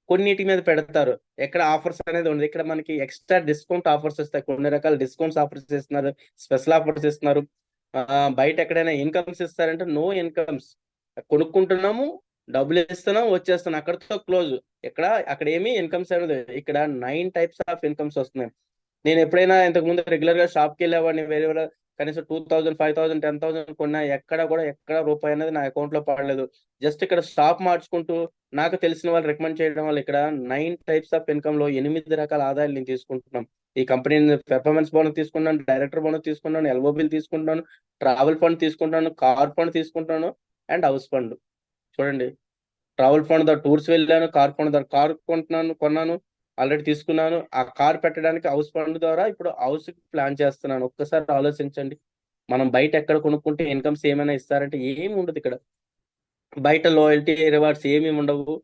కొన్నిటి మీద పెడతారు. ఎక్కడ ఆఫర్స్ అనేది ఉండదు. ఇక్కడ మనకి ఎక్స్ట్రా డిస్కౌంట్ ఆఫర్స్ ఇస్తాయి, కొన్ని రకాల డిస్కౌంట్స్ ఆఫర్స్ ఇస్తున్నారు, స్పెషల్ ఆఫర్స్ ఇస్తున్నారు. బయట ఎక్కడైనా ఇన్కమ్స్ ఇస్తారంటే నో ఇన్కమ్స్, కొనుక్కుంటున్నాము, డబ్బులు ఇస్తున్నాం, వచ్చేస్తున్నాం, అక్కడితో క్లోజ్. అక్కడ ఏమి ఇన్కమ్స్ అనేది, ఇక్కడ 9 టైప్స్ ఆఫ్ ఇన్కమ్స్ వస్తున్నాయి. నేను ఎప్పుడైనా ఇంతకు ముందు రెగ్యులర్ గా షాప్ కి వెళ్ళేవాడిని, వేరే వేరే కనీసం 2000, 5000, 10,000 కొన్నా ఎక్కడ రూపాయి అనేది నా అకౌంట్ లో పడలేదు. జస్ట్ ఇక్కడ షాప్ మార్చుకుంటూ నాకు తెలిసిన వాళ్ళు రికమెండ్ చేయడం వల్ల ఇక్కడ 9 టైప్స్ ఆఫ్ ఇన్కమ్ లో 8 రకాల ఆదాయాలు నేను తీసుకుంటున్నాం. ఈ కంపెనీ పెర్ఫార్మెన్స్ బోనస్ తీసుకున్నాను, డైరెక్టర్ బోనస్ తీసుకున్నాను, ఎల్ఓబిల్ తీసుకుంటాను, ట్రావెల్ ఫండ్ తీసుకుంటాను, కార్ ఫండ్ తీసుకుంటాను, అండ్ హౌస్ ఫండ్. చూడండి, ట్రావెల్ ఫండ్ ద టూర్స్ వెళ్ళాను, కార్ ఫండ్ ద కార్ కొన్నాను, ఆల్రెడీ తీసుకున్నాను. ఆ కార్ పెట్టడానికి హౌస్ ఫండ్ ద్వారా ఇప్పుడు హౌస్ ప్లాన్ చేస్తున్నాను. ఒక్కసారి ఆలోచించండి, మనం బయట ఎక్కడ కొనుక్కుంటే ఇన్కమ్స్ ఏమైనా ఇస్తారంటే ఏమి ఉండదు ఇక్కడ. బయట లాయల్టీ రివార్డ్స్ ఏమి ఉండవు.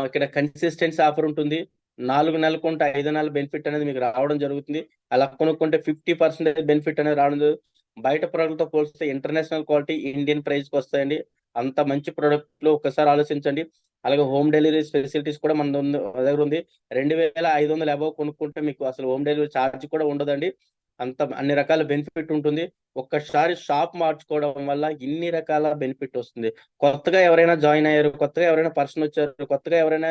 ఇక్కడ కన్సిస్టెన్సీ ఆఫర్ ఉంటుంది. 4 నెలలు కొంటే 5 నెలల బెనిఫిట్ అనేది మీకు రావడం జరుగుతుంది. అలా కొనుక్కుంటే 50% బెనిఫిట్ అనేది రావడం జరుగుతుంది. బయట ప్రోడక్ట్ తో పోలిస్తే ఇంటర్నేషనల్ క్వాలిటీ ఇండియన్ ప్రైస్ కి వస్తాయండి. అంత మంచి ప్రోడక్ట్ లో ఒకసారి ఆలోచించండి. అలాగే హోమ్ డెలివరీ ఫెసిలిటీస్ కూడా మన దగ్గర ఉంది. 2,500 అబౌవ్ కొనుక్కుంటే మీకు అసలు హోమ్ డెలివరీ ఛార్జ్ కూడా ఉండదండి. అన్ని రకాల బెనిఫిట్ ఉంటుంది. ఒక్కసారి షాప్ మార్చుకోవడం వల్ల ఇన్ని రకాల బెనిఫిట్ వస్తుంది. కొత్తగా ఎవరైనా జాయిన్ అయ్యారు, కొత్తగా ఎవరైనా పర్సన్ వచ్చారు, కొత్తగా ఎవరైనా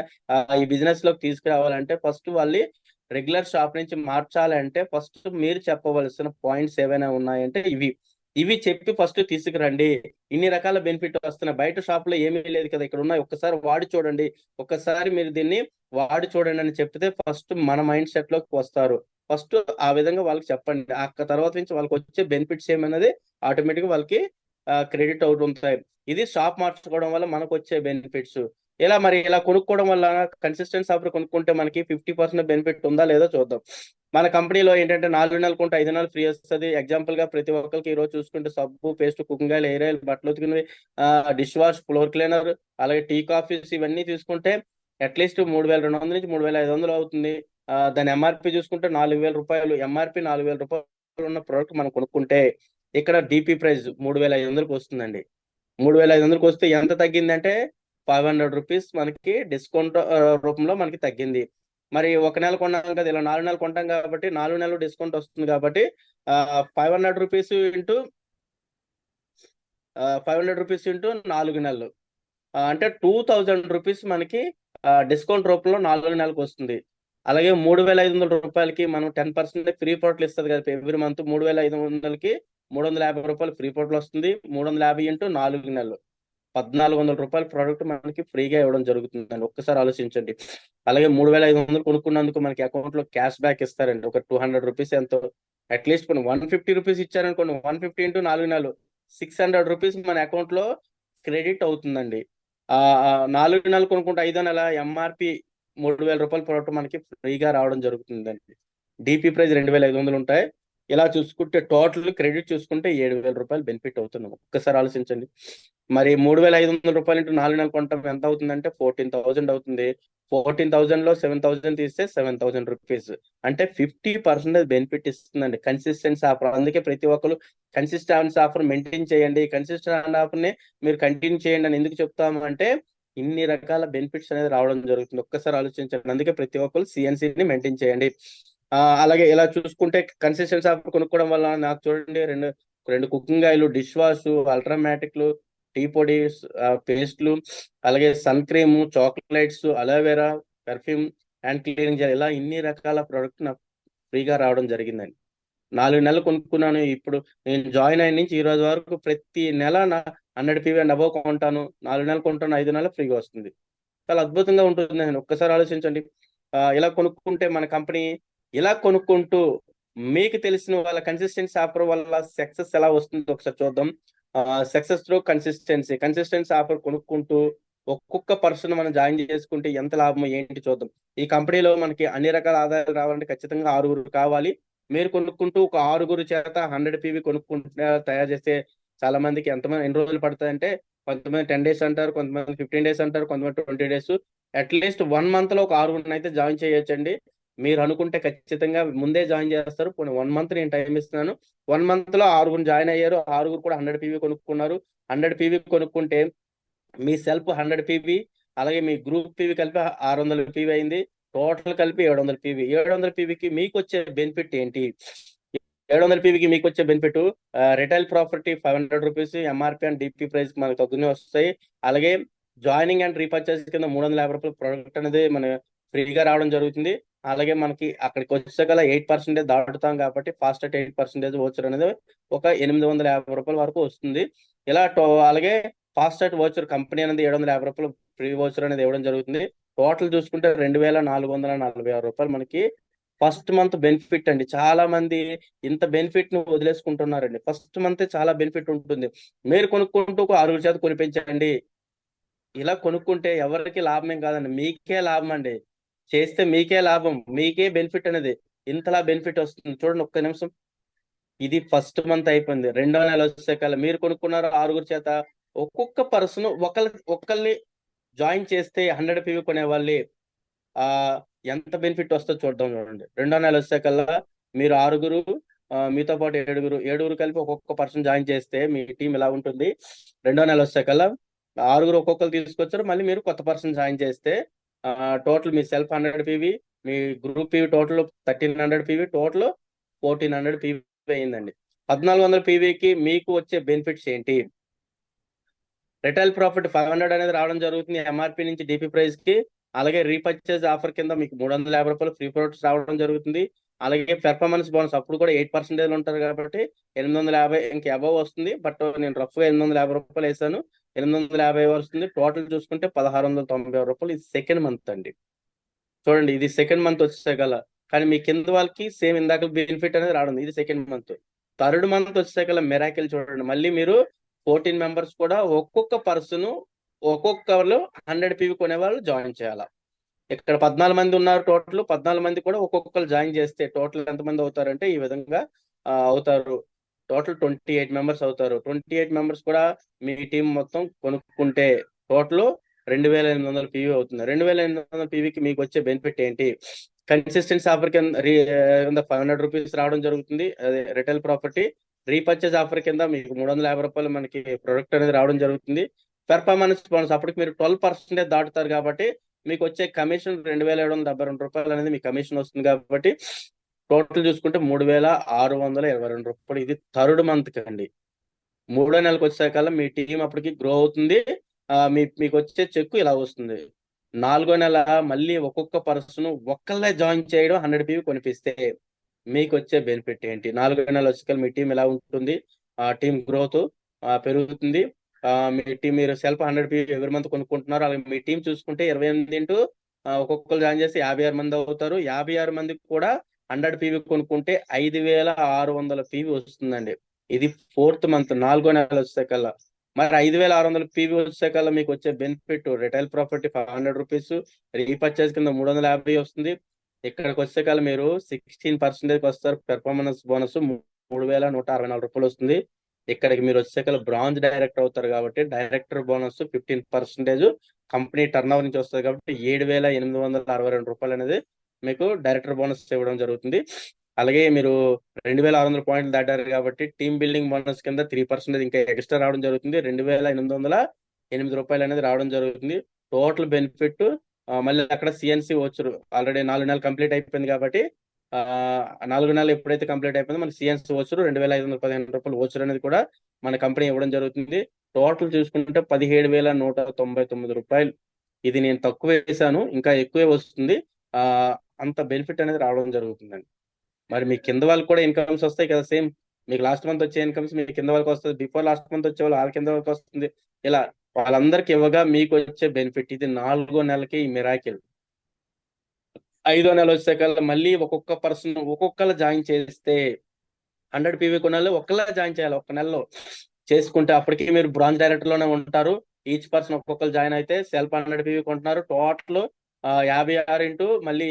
ఈ బిజినెస్ లోకి తీసుకురావాలంటే ఫస్ట్ వాళ్ళు రెగ్యులర్ షాప్ నుంచి మార్చాలంటే ఫస్ట్ మీరు చెప్పవలసిన పాయింట్స్ ఏవైనా ఉన్నాయంటే ఇవి చెప్పి ఫస్ట్ తీసుకురండి. ఇన్ని రకాల బెనిఫిట్ వస్తున్నాయి. బయట షాప్ లో ఏమీ లేదు కదా, ఇక్కడ ఉన్నాయి, ఒక్కసారి వాడి చూడండి, ఒక్కసారి మీరు దీన్ని వాడి చూడండి అని చెప్తే ఫస్ట్ మన మైండ్ సెట్ లోకి వస్తారు. ఫస్ట్ ఆ విధంగా వాళ్ళకి చెప్పండి. ఆ తర్వాత నుంచి వాళ్ళకి వచ్చే బెనిఫిట్స్ ఏమన్నది ఆటోమేటిక్ గా వాళ్ళకి క్రెడిట్ అవుతుంటాయి. ఇది షాప్ మార్చుకోవడం వల్ల మనకు వచ్చే బెనిఫిట్స్. ఇలా కొనుక్కోవడం వల్ల కన్సిస్టెంట్ ఆఫర్ కొనుక్కుంటే మనకి 50% బెనిఫిట్ ఉందా లేదో చూద్దాం. మన కంపెనీలో ఏంటంటే 4 నెలలు కొంటే 5 నెలలు ఫ్రీ వస్తుంది. ఎగ్జాంపుల్ గా ప్రతి ఒక్కరికి ఈ రోజు చూసుకుంటే సబ్బు, paste, cooking oil, hair oil, బట్టలు ఉతికినవి, డిష్ వాష్, ఫ్లోర్ క్లీనర్, అలాగే టీ కాఫీస్ ఇవన్నీ తీసుకుంటే అట్లీస్ట్ 3,200 నుంచి 3,500 అవుతుంది. దాని ఎంఆర్పి చూసుకుంటే 4,000 రూపాయలు. ఎంఆర్పి 4,000 రూపాయలు ఉన్న ప్రోడక్ట్ మనం కొనుక్కుంటే ఇక్కడ డిపి ప్రైస్ 3,500కి వస్తుందండి. 3,500కి వస్తే ఎంత తగ్గిందంటే 500 రూపీస్ మనకి డిస్కౌంట్ రూపంలో మనకి తగ్గింది. మరి ఒక నెల కొన్నాం కదా, ఇలా 4 నెలలు కొంటాం కాబట్టి 4 నెలలు డిస్కౌంట్ వస్తుంది కాబట్టి 500 రూపీస్ ఇంటూ 4 నెలలు అంటే 2,000 రూపీస్ మనకి డిస్కౌంట్ రూపంలో 4 నెలలకు వస్తుంది. అలాగే 3,500 రూపాయలకి మనం 10% ఫ్రీ పోర్టల్ ఇస్తుంది కదా ఎవ్రీ మంత్. 3,500కి 350 రూపాయలు ఫ్రీ పోర్టల్ వస్తుంది. 350 ఇంటూ 4 నెలలు 1,400 రూపాయల ప్రోడక్ట్ మనకి ఫ్రీగా ఇవ్వడం జరుగుతుందండి. ఒక్కసారి ఆలోచించండి. అలాగే 3,500 కొనుక్కున్నందుకు మనకి అకౌంట్ లో క్యాష్ బ్యాక్ ఇస్తారండి. ఒక 200 రూపీస్ ఎంతో, అట్లీస్ట్ మనం 150 రూపీస్ ఇచ్చారనుకోండి, 150 ఇంటూ 4 నెలలు 600 రూపీస్ మన అకౌంట్ లో క్రెడిట్ అవుతుందండి. 4 నెలలు కొనుక్కుంటే 5వ నెల ఎంఆర్పి 3,000 రూపాయల ప్రోడక్ట్ మనకి ఫ్రీగా రావడం జరుగుతుందండి. డిపి ప్రైస్ 2,500 ఉంటాయి. ఇలా చూసుకుంటే టోటల్ క్రెడిట్ చూసుకుంటే 7,000 రూపాయలు బెనిఫిట్ అవుతున్నాం. ఒక్కసారి ఆలోచించండి. మరి 3,500 రూపాయలు ఇంటూ 4 నెలలు కొంటాం ఎంత అవుతుందంటే 14,000 అవుతుంది. 14,000 లో 7,000 తీస్తే 7,000 రూపీస్ అంటే 50% బెనిఫిట్ ఇస్తుందండి. కన్సిస్టెన్సీ ఆఫర్, అందుకే ప్రతి ఒక్కరు కన్సిస్టెన్సీ ఆఫర్ మెయింటైన్ చేయండి. కన్సిస్టెంట్ ఆఫర్ ని మీరు కంటిన్యూ చేయండి అని ఎందుకు చెప్తాము అంటే ఇన్ని రకాల బెనిఫిట్స్ అనేది రావడం జరుగుతుంది. ఒక్కసారి ఆలోచించండి. అందుకే ప్రతి ఒక్కరు సిఎన్సిని మెయింటైన్ చేయండి. అలాగే ఇలా చూసుకుంటే కన్సిస్టెన్సీ ఆఫర్ కొనుక్కోవడం వల్ల నాకు చూడండి రెండు కుకింగ్ ఆయిల్, డిష్ వాష్, అల్ట్రామాటిక్లు, టీ పొడి, పేస్ట్లు, అలాగే sun cream, chocolates, aloe vera, perfume, hand cleaning gel, ఇలా ఇన్ని రకాల ప్రోడక్ట్ నాకు ఫ్రీగా రావడం జరిగిందండి. 4 నెలలు కొనుక్కున్నాను. ఇప్పుడు నేను జాయిన్ అయిన నుంచి ఈ రోజు వరకు ప్రతి నెల 100 PV అండ్ అబౌవ్ కొంటాను. 4 నెలలు కొంటాను, 5 నెలలు ఫ్రీగా వస్తుంది. చాలా అద్భుతంగా ఉంటుంది. ఒక్కసారి ఆలోచించండి. ఇలా కొనుక్కుంటే మన కంపెనీ ఇలా కొనుక్కుంటూ మీకు తెలిసిన వాళ్ళ కన్సిస్టెన్సీ ఆఫర్ వల్ల సక్సెస్ ఎలా వస్తుందో ఒకసారి చూద్దాం. సక్సెస్ త్రూ కన్సిస్టెన్సీ ఆఫర్ కొనుక్కుంటూ ఒక్కొక్క పర్సన్ మనం జాయిన్ చేసుకుంటే ఎంత లాభం ఏంటి చూద్దాం. ఈ కంపెనీలో మనకి అన్ని రకాల ఆదాయాలు రావాలంటే ఖచ్చితంగా 6 కావాలి. మీరు కొనుక్కుంటూ ఒక 6 చేత 100 PV కొనుక్కుంటే తయారు చేస్తే చాలా మందికి ఎన్ని రోజులు పడుతుంది అంటే కొంతమంది 10 days అంటారు, కొంతమంది 15 days అంటారు, కొంతమంది 20 days. అట్లీస్ట్ 1 మంత్ లో ఒక 6 అయితే జాయిన్ చేయొచ్చండి. మీరు అనుకుంటే ఖచ్చితంగా ముందే జాయిన్ చేస్తారు. పోనీ 1 మంత్ నేను టైం ఇస్తున్నాను. 1 మంత్ లో 6 జాయిన్ అయ్యారు. 6 కూడా 100 PV కొనుక్కున్నారు. 100 PV కొనుక్కుంటే మీ సెల్ఫ్ 100 PV, అలాగే మీ గ్రూప్ PV కలిపి 600 PV అయింది. టోటల్ కలిపి 700 PV. 700 PVకి మీకు వచ్చే బెనిఫిట్ ఏంటి? 700 PVకి మీకు వచ్చే benefit, retail property 500 rupees, MRP and DP price మనకు తగ్గునే వస్తాయి. అలాగే జాయినింగ్ అండ్ రీపర్చేస్ కింద 350 రూపాయల ప్రొడక్ట్ అనేది మన ఫ్రీగా రావడం జరుగుతుంది. అలాగే మనకి అక్కడికి వచ్చాక 8% దాటుతాం కాబట్టి ఫాస్ట్ అట్ 8% ఓచర్ అనేది ఒక 850 రూపాయల వరకు వస్తుంది. ఇలా అలాగే ఫాస్ట్ అట్ ఓచర్ కంపెనీ అనేది 750 రూపాయలు ఫ్రీ ఓచర్ అనేది ఇవ్వడం జరుగుతుంది. టోటల్ చూసుకుంటే 2446 రూపాయలు మనకి ఫస్ట్ మంత్ బెనిఫిట్ అండి. చాలా మంది ఇంత బెనిఫిట్ ను వదిలేసుకుంటున్నారండి. ఫస్ట్ మంత్ చాలా బెనిఫిట్ ఉంటుంది. మీరు కొనుక్కుంటూ ఒక 6 చేత కొనిపించండి. ఇలా కొనుక్కుంటే ఎవరికి లాభమేం కాదండి, మీకే లాభం అండి. చేస్తే మీకే లాభం, మీకే బెనిఫిట్ అనేది. ఇంతలా బెనిఫిట్ వస్తుంది చూడండి. ఒక్క నిమిషం. ఇది ఫస్ట్ మంత్ అయిపోయింది. 2వ నెల వచ్చేసరికల్లా మీరు కొనుక్కున్నారు 6 చేత. ఒక్కొక్క పర్సన్ ఒకళ్ళని జాయిన్ చేస్తే 100 PV కొనే వాళ్ళే ఆ ఎంత బెనిఫిట్ వస్తుందో చూద్దాం. చూడండి, 2వ నెల వచ్చేకల్లా మీరు 6, మీతో పాటు 7 కలిపి ఒక్కొక్క పర్సన్ జాయిన్ చేస్తే మీ టీం ఇలా ఉంటుంది. 2వ నెల వచ్చేకల్లా 6 ఒక్కొక్కరు తీసుకొచ్చారు. మళ్ళీ మీరు కొత్త పర్సన్ జాయిన్ చేస్తే టోటల్ మీ సెల్ఫ్ 100 PV, మీ group PV total 1300 PV, total 1400 PV అయిందండి. 1400 PVకి మీకు వచ్చే బెనిఫిట్స్ ఏంటి? రిటైల్ ప్రాఫిట్ 500 అనేది రావడం జరుగుతుంది ఎంఆర్పి నుంచి డిపి ప్రైస్ కి. అలాగే రీపర్చేజ్ ఆఫర్ కింద మీకు 350 రూపాయలు ఫ్రీ ప్రొడక్ట్స్ రావడం జరుగుతుంది. అలాగే పెర్ఫార్మెన్స్ బోనస్ అప్పుడు కూడా 8% ఉంటారు కాబట్టి 850 ఇంక అబవ్ వస్తుంది. బట్ నేను రఫ్ గా 850 రూపాయలు వేసాను. 850 వస్తుంది. టోటల్ చూసుకుంటే 1696 రూపాయలు. ఇది సెకండ్ మంత్ అండి. చూడండి, ఇది సెకండ్ మంత్ వచ్చేసరికల్లా. కానీ మీ కింద వాళ్ళకి సేమ్ ఇందాక బెనిఫిట్ అనేది రావడం. ఇది సెకండ్ మంత్. థర్డ్ మంత్ వచ్చేసరికల్లా మెరాకిల్ చూడండి. మళ్ళీ మీరు 14 మెంబర్స్ కూడా ఒక్కొక్క పర్సన్ ఒక్కొక్కరు 100 PV కొనేవాళ్ళు జాయిన్ చేయాలి. ఇక్కడ 14 మంది ఉన్నారు. టోటల్ 14 మంది కూడా ఒక్కొక్కరు జాయిన్ చేస్తే టోటల్ ఎంత మంది అవుతారంటే ఈ విధంగా అవుతారు. టోటల్ 28 మెంబర్స్ అవుతారు. 28 మెంబర్స్ కూడా మీ టీం మొత్తం కొనుక్కుంటే టోటల్ 2800 PV అవుతుంది. 2800 PVకి మీకు వచ్చే బెనిఫిట్ ఏంటి? కన్సిస్టెన్సీ ఆఫర్ కింద 500 రూపీస్ రావడం జరుగుతుంది. అదే రిటైల్ ప్రాపర్టీ. రీపర్చేజ్ ఆఫర్ కింద మీకు 350 రూపాయలు మనకి ప్రొడక్ట్ అనేది రావడం జరుగుతుంది. పెర్ఫార్మెన్స్ బోనస్ అప్పటికి మీరు 12% దాటుతారు కాబట్టి మీకు వచ్చే కమిషన్ 2772 రూపాయలు అనేది మీ కమిషన్ వస్తుంది. కాబట్టి టోటల్ చూసుకుంటే 3622 రూపాయలు. ఇది థర్డ్ మంత్ అండి. 3వ నెలకు వచ్చేసరికల్లా మీ టీం అప్పటికి గ్రో అవుతుంది. మీకు వచ్చే చెక్ ఇలా వస్తుంది. 4వ నెల మళ్ళీ ఒక్కొక్క పర్సన్ ఒక్కళ్ళే జాయిన్ చేయడం 100 PV కొనిపిస్తే మీకు వచ్చే బెనిఫిట్ ఏంటి? 4వ నెల వచ్చేసరికి మీ టీం ఎలా ఉంటుంది? టీం గ్రోత్ పెరుగుతుంది. మీ టీం మీరు సెల్ఫ్ 100 PV ఎవరి మంత్ కొనుక్కుంటున్నారు. అలాగే మీ టీం చూసుకుంటే 28 ఇంటూ ఒక్కొక్కరు జాయిన్ చేసి 56 మంది అవుతారు. 56 మందికి కూడా 100 PV కొనుక్కుంటే 5600 PV వస్తుందండి. ఇది ఫోర్త్ మంత్ 4వ నెల వచ్చేకల్లా. మరి 5600 PV వచ్చేకల్లా మీకు వచ్చే benefit retail property 500 rupees, repurchase కింద 350 వస్తుంది. ఇక్కడికి వచ్చేకల్లా మీరు 16% వస్తారు. పెర్ఫార్మెన్స్ బోనస్ 3164 రూపాయలు వస్తుంది. ఇక్కడికి మీరు వచ్చేకల్లా బ్రాంజ్ డైరెక్టర్ అవుతారు కాబట్టి director bonus 15% company turn over నుంచి వస్తుంది కాబట్టి 7862 రూపాయలు అనేది మీకు డైరెక్టర్ బోనస్ ఇవ్వడం జరుగుతుంది. అలాగే మీరు 2600 పాయింట్లు దాటారు కాబట్టి టీమ్ బిల్డింగ్ బోనస్ కింద 3% ఇంకా ఎక్స్ట్రా రావడం జరుగుతుంది. 2808 రూపాయలు అనేది రావడం జరుగుతుంది. టోటల్ బెనిఫిట్ మళ్ళీ అక్కడ సిఎన్సి వచ్చారు. ఆల్రెడీ 4 నెలలు కంప్లీట్ అయిపోయింది కాబట్టి 4 నెలలు ఎప్పుడైతే కంప్లీట్ అయిపోయిందో మన సిఎన్సి వచ్చారు 2515 రూపాయలు వచ్చారు అనేది కూడా మన కంపెనీ ఇవ్వడం జరుగుతుంది. టోటల్ చూసుకుంటే 17199 రూపాయలు. ఇది నేను తక్కువ వేసాను, ఇంకా ఎక్కువే వస్తుంది. ఆ అంత బెనిఫిట్ అనేది రావడం జరుగుతుందండి. మరి మీ కింద వాళ్ళకి కూడా ఇన్కమ్స్ వస్తాయి కదా. సేమ్ మీకు లాస్ట్ మంత్ వచ్చే ఇన్కమ్స్ మీ కింద వాళ్ళకి వస్తుంది. బిఫోర్ లాస్ట్ మంత్ వచ్చే వాళ్ళ కింద వాళ్ళకి వస్తుంది. ఇలా వాళ్ళందరికి ఇవ్వగా మీకు వచ్చే బెనిఫిట్. ఇది 4వ నెలకి ఈ మిరాకిల్. 5వ నెల వచ్చేకల్లా మళ్ళీ ఒక్కొక్క పర్సన్ ఒక్కొక్కరు జాయిన్ చేస్తే 100 PV కొనాలి. ఒక్కళ్ళ జాయిన్ చేయాలి. ఒక్క నెలలో చేసుకుంటే అప్పటికి మీరు బ్రాంచ్ డైరెక్టర్ లోనే ఉంటారు. ఈచ్ పర్సన్ ఒక్కొక్కరు జాయిన్ అయితే సెల్ఫ్ 100 PV కొంటున్నారు. టోటల్ 56 ఇంటూ మళ్ళీ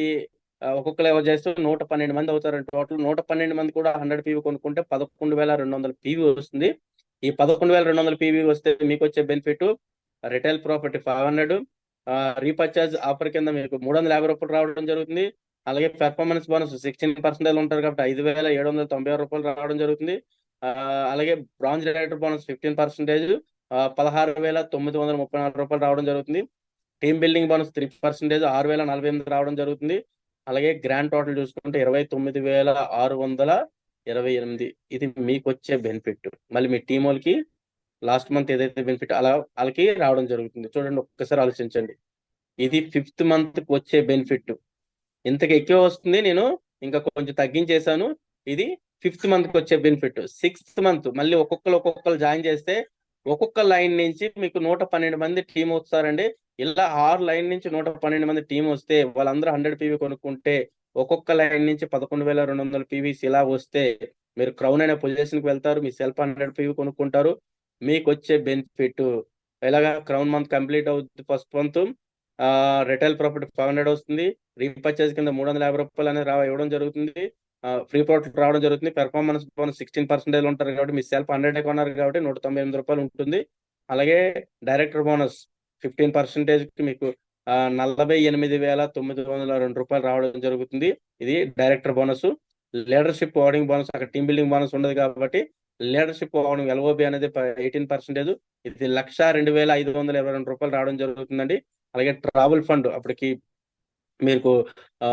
ఒక్కొక్కరు ఎవరు చేస్తూ 112 మంది అవుతారు. టోటల్ 112 మంది కూడా 100 PV కొనుక్కుంటే 11200 PV వస్తుంది. ఈ 11200 PV వస్తే మీకు వచ్చే benefit retail property 500, repurchase offer కింద మీకు రూ. 350 రావడం జరుగుతుంది. అలాగే పెర్ఫార్మెన్స్ బోనస్ 16% ఉంటారు కాబట్టి రూ. 5,796 రావడం జరుగుతుంది. ఆ, అలాగే బ్రాంజ్ డైరెక్టర్ బోనస్ 15%, రూ. 16,934 రావడం జరుగుతుంది. టీమ్ బిల్డింగ్ బోనస్ 3%, 6,048 రావడం జరుగుతుంది. అలాగే గ్రాండ్ టోటల్ చూసుకుంటే 29,628. ఇది మీకు వచ్చే బెనిఫిట్. మళ్ళీ మీ టీం వాళ్ళకి లాస్ట్ మంత్ ఏదైతే బెనిఫిట్ అలా వాళ్ళకి రావడం జరుగుతుంది. చూడండి, ఒక్కసారి ఆలోచించండి. ఇది 5th మంత్ కి వచ్చే బెనిఫిట్. ఇంతకు ఎక్కువ వస్తుంది, నేను ఇంకా కొంచెం తగ్గించేశాను. ఇది 5th మంత్ కి వచ్చే బెనిఫిట్. 6th మంత్ మళ్ళీ ఒక్కొక్కరు జాయిన్ చేస్తే ఒక్కొక్క లైన్ నుంచి మీకు 112 మంది టీం వస్తారండి. ఇలా 6 లైన్ నుంచి 112 మంది టీం వస్తే వాళ్ళందరూ 100 పీవీ కొనుక్కుంటే ఒక్కొక్క లైన్ నుంచి 11,200 పీవీస్ ఇలా వస్తే మీరు క్రౌన్ అనే పొజిషన్ కి వెళ్తారు. మీ సెల్ఫ్ 100 పీవీ కొనుక్కుంటారు. మీకు వచ్చే బెనిఫిట్ ఎలాగా క్రౌన్ మంత్ కంప్లీట్ అవుతుంది. ఫస్ట్ మంత్ రిటైల్ ప్రాఫిట్ 500 వస్తుంది. రీపర్చేజ్ కింద రూ. 350 అనేది ఇవ్వడం జరుగుతుంది. ఫ్రీ ప్రాఫిట్ రావడం జరుగుతుంది. పెర్ఫార్మెన్స్ బోనస్ 16% ఉంటారు కాబట్టి మీ సెల్ఫ్ 100 కొన్నారు కాబట్టి రూ. 198 ఉంటుంది. అలాగే డైరెక్టర్ బోనస్ 15% కి మీకు రూ. 48,902 రావడం జరుగుతుంది. ఇది డైరెక్టర్ బోనస్. లీడర్షిప్ ఓడింగ్ బోనస్, అక్కడ టీమ్ బిల్డింగ్ బోనస్ ఉండదు కాబట్టి లీడర్షిప్ ఓడింగ్ LOB అనేది 18%. ఇది రూ. 1,02,522 రావడం జరుగుతుందండి. అలాగే ట్రావెల్ ఫండ్ అప్పటికి మీకు ఆ